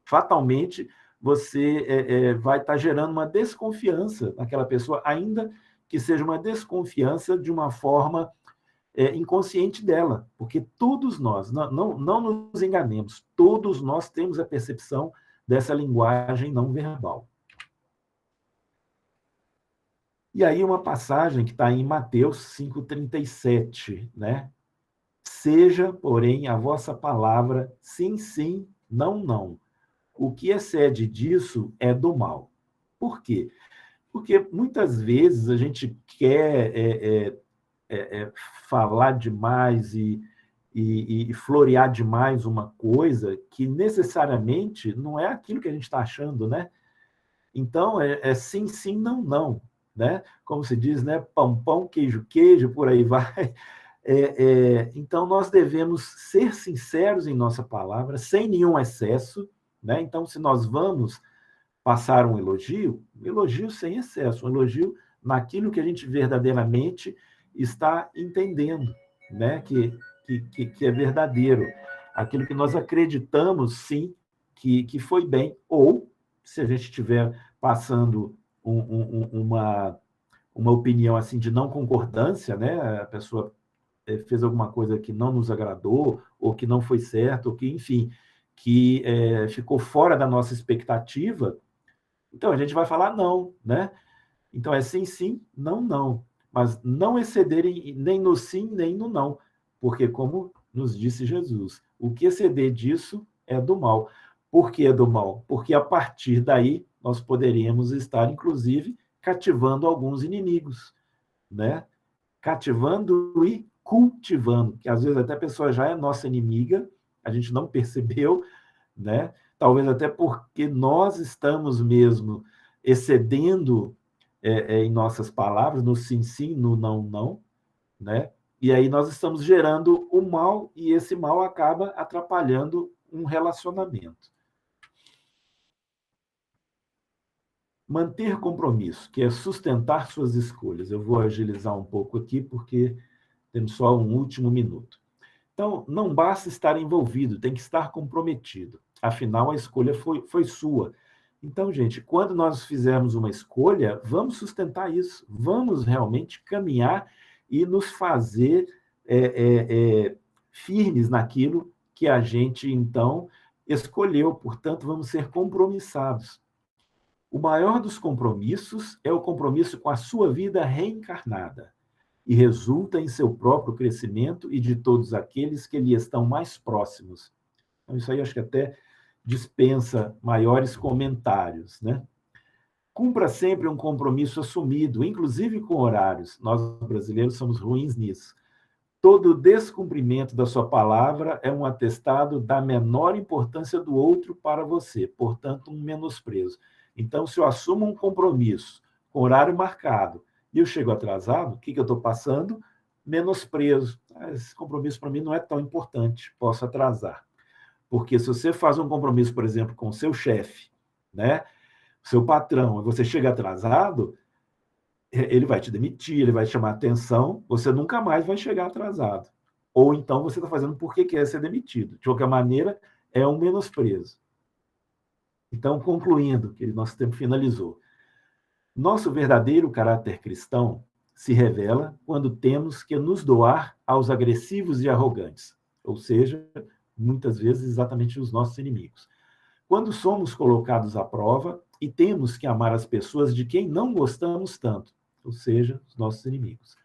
[SPEAKER 3] fatalmente, você vai estar gerando uma desconfiança naquela pessoa, ainda que seja uma desconfiança de uma forma inconsciente dela, porque todos nós, não nos enganemos, todos nós temos a percepção dessa linguagem não verbal. E aí uma passagem que está em Mateus 5,37, né? Seja, porém, a vossa palavra sim, sim, não, não. O que excede disso é do mal. Por quê? Porque muitas vezes a gente quer falar demais e florear demais uma coisa que necessariamente não é aquilo que a gente está achando, né? Então, sim, sim, não, não, né? Como se diz, né? Pão, pão, queijo, queijo, por aí vai. Então, nós devemos ser sinceros em nossa palavra, sem nenhum excesso, né? Então, se nós vamos passar um elogio sem excesso, um elogio naquilo que a gente verdadeiramente está entendendo, né? Que é verdadeiro, aquilo que nós acreditamos, sim, que foi bem, ou se a gente estiver passando uma opinião assim de não concordância, né? A pessoa fez alguma coisa que não nos agradou, ou que não foi certo, ou que, enfim, que ficou fora da nossa expectativa, então a gente vai falar não, né? Então é sim, sim, não, não. Mas não excederem nem no sim, nem no não. Porque, como nos disse Jesus, o que exceder disso é do mal. Por que é do mal? Porque a partir daí nós poderíamos estar, inclusive, cativando alguns inimigos, né? Cativando e cultivando, que às vezes até a pessoa já é nossa inimiga, a gente não percebeu, né? Talvez até porque nós estamos mesmo excedendo em nossas palavras, no sim, sim, no não, não, né? E aí nós estamos gerando o mal, e esse mal acaba atrapalhando um relacionamento. Manter compromisso, que é sustentar suas escolhas. Eu vou agilizar um pouco aqui, porque temos só um último minuto. Então, não basta estar envolvido, tem que estar comprometido. Afinal, a escolha foi sua. Então, gente, quando nós fizermos uma escolha, vamos sustentar isso, vamos realmente caminhar e nos fazer firmes naquilo que a gente, então, escolheu. Portanto, vamos ser compromissados. O maior dos compromissos é o compromisso com a sua vida reencarnada, e resulta em seu próprio crescimento e de todos aqueles que lhe estão mais próximos. Então, isso aí acho que até dispensa maiores comentários, né? Cumpra sempre um compromisso assumido, inclusive com horários. Nós, brasileiros, somos ruins nisso. Todo descumprimento da sua palavra é um atestado da menor importância do outro para você, portanto, um menosprezo. Então, se eu assumo um compromisso com horário marcado, e eu chego atrasado, o que eu estou passando? Menosprezo. Esse compromisso para mim não é tão importante, posso atrasar. Porque se você faz um compromisso, por exemplo, com o seu chefe, né, seu patrão, e você chega atrasado, ele vai te demitir, ele vai te chamar atenção, você nunca mais vai chegar atrasado. Ou então você está fazendo porque quer ser demitido. De qualquer maneira, é um menosprezo. Então, concluindo, que nosso tempo finalizou. Nosso verdadeiro caráter cristão se revela quando temos que nos doar aos agressivos e arrogantes, ou seja, muitas vezes exatamente os nossos inimigos. Quando somos colocados à prova e temos que amar as pessoas de quem não gostamos tanto, ou seja, os nossos inimigos.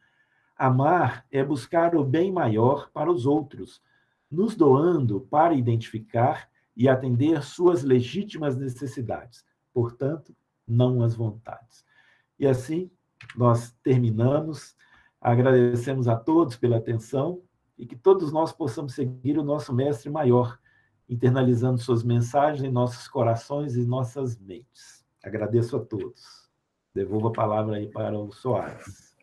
[SPEAKER 3] Amar é buscar o bem maior para os outros, nos doando para identificar e atender suas legítimas necessidades, portanto, não as vontades. E assim, nós terminamos, agradecemos a todos pela atenção e que todos nós possamos seguir o nosso Mestre Maior, internalizando suas mensagens em nossos corações e nossas mentes. Agradeço a todos. Devolvo a palavra aí para o Soares.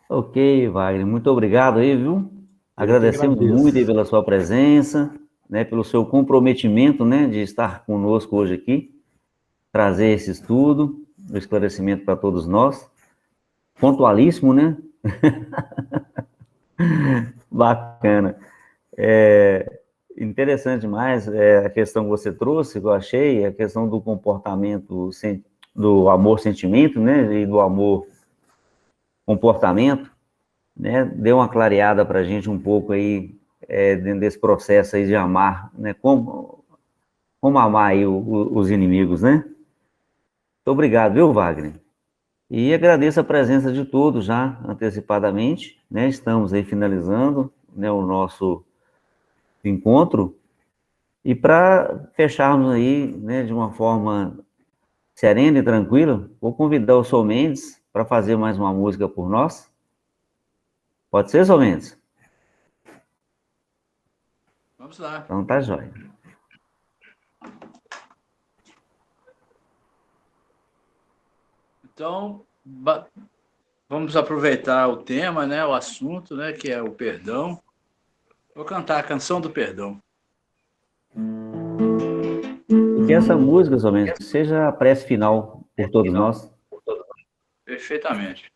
[SPEAKER 2] Ok, Wagner, muito obrigado aí, viu? Agradecemos muito aí pela sua presença, né, pelo seu comprometimento, né, de estar conosco hoje aqui, trazer esse estudo, o esclarecimento para todos nós. Pontualíssimo, né? Bacana. Interessante demais a questão que você trouxe, que eu achei, a questão do comportamento, do amor-sentimento, né, e do amor-comportamento, né, deu uma clareada para a gente um pouco aí, dentro desse processo aí de amar, né, como amar aí os inimigos, né? Muito obrigado, viu, Wagner? E agradeço a presença de todos já, antecipadamente, né, estamos aí finalizando, né, o nosso encontro, e para fecharmos aí, né, de uma forma serena e tranquila, vou convidar o Sol Mendes para fazer mais uma música por nós. Pode ser, Sol Mendes?
[SPEAKER 1] Vamos lá.
[SPEAKER 2] Então tá jóia.
[SPEAKER 1] Então, vamos aproveitar o tema, né, o assunto, né, que é o perdão. Vou cantar a canção do perdão.
[SPEAKER 2] E que essa música, Sol Mendes, seja a prece final por todos nós.
[SPEAKER 1] Perfeitamente.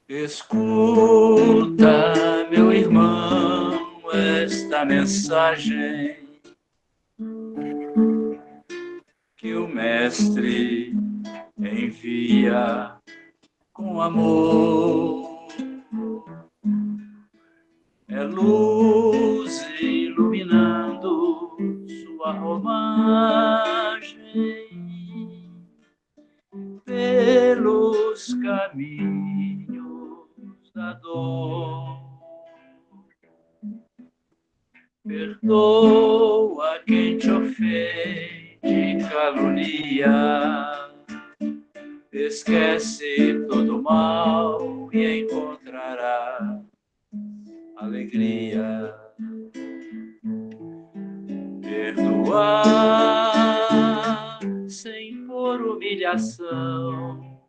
[SPEAKER 1] Escuta, meu irmão, esta mensagem que o Mestre envia com amor. É luz iluminando sua romagem pelos caminhos da dor. Perdoa quem te ofende, calunia, esquece todo mal e encontrará alegria. Perdoar sem por humilhação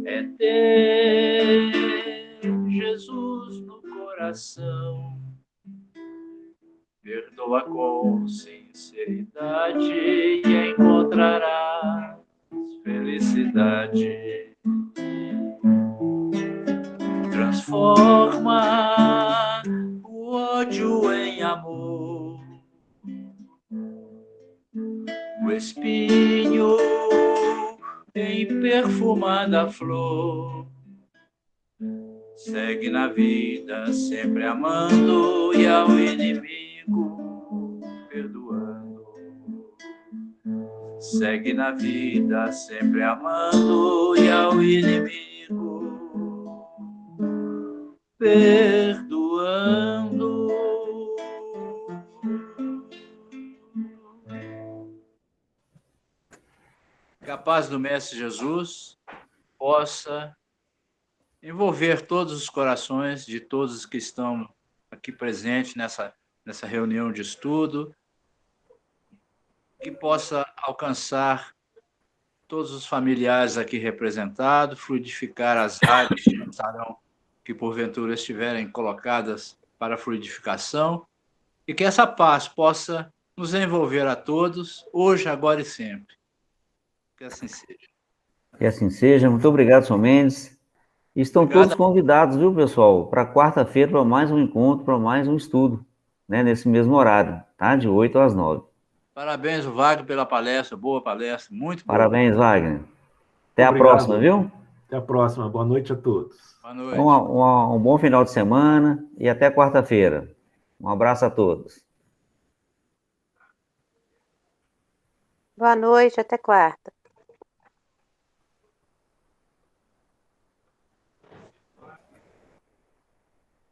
[SPEAKER 1] é ter Jesus no coração. Perdoa com sinceridade e encontrarás felicidade. Transforma o ódio em amor, o espinho em perfumada flor. Segue na vida sempre amando e ao inimigo perdoando. Segue na vida sempre amando e ao inimigo perdoando. Que a paz do Mestre Jesus possa envolver todos os corações de todos que estão aqui presentes nessa reunião de estudo, que possa alcançar todos os familiares aqui representados, fluidificar as áreas que porventura estiverem colocadas para fluidificação, e que essa paz possa nos envolver a todos, hoje, agora e sempre. Que assim seja.
[SPEAKER 2] Que assim seja. Muito obrigado, Sr. Mendes. Estão
[SPEAKER 1] Obrigado.
[SPEAKER 2] todos convidados, viu, pessoal, para quarta-feira, para mais um encontro, para mais um estudo, né, nesse mesmo horário, tá? De 8 às 9.
[SPEAKER 1] Parabéns, Wagner, pela palestra, boa palestra, muito boa.
[SPEAKER 2] Parabéns, Wagner. Até
[SPEAKER 3] Obrigado.
[SPEAKER 2] a próxima, viu?
[SPEAKER 3] Até a próxima. Boa noite a todos.
[SPEAKER 1] Boa noite.
[SPEAKER 2] Então, um bom final de semana e até quarta-feira. Um abraço a todos.
[SPEAKER 4] Boa noite, até quarta.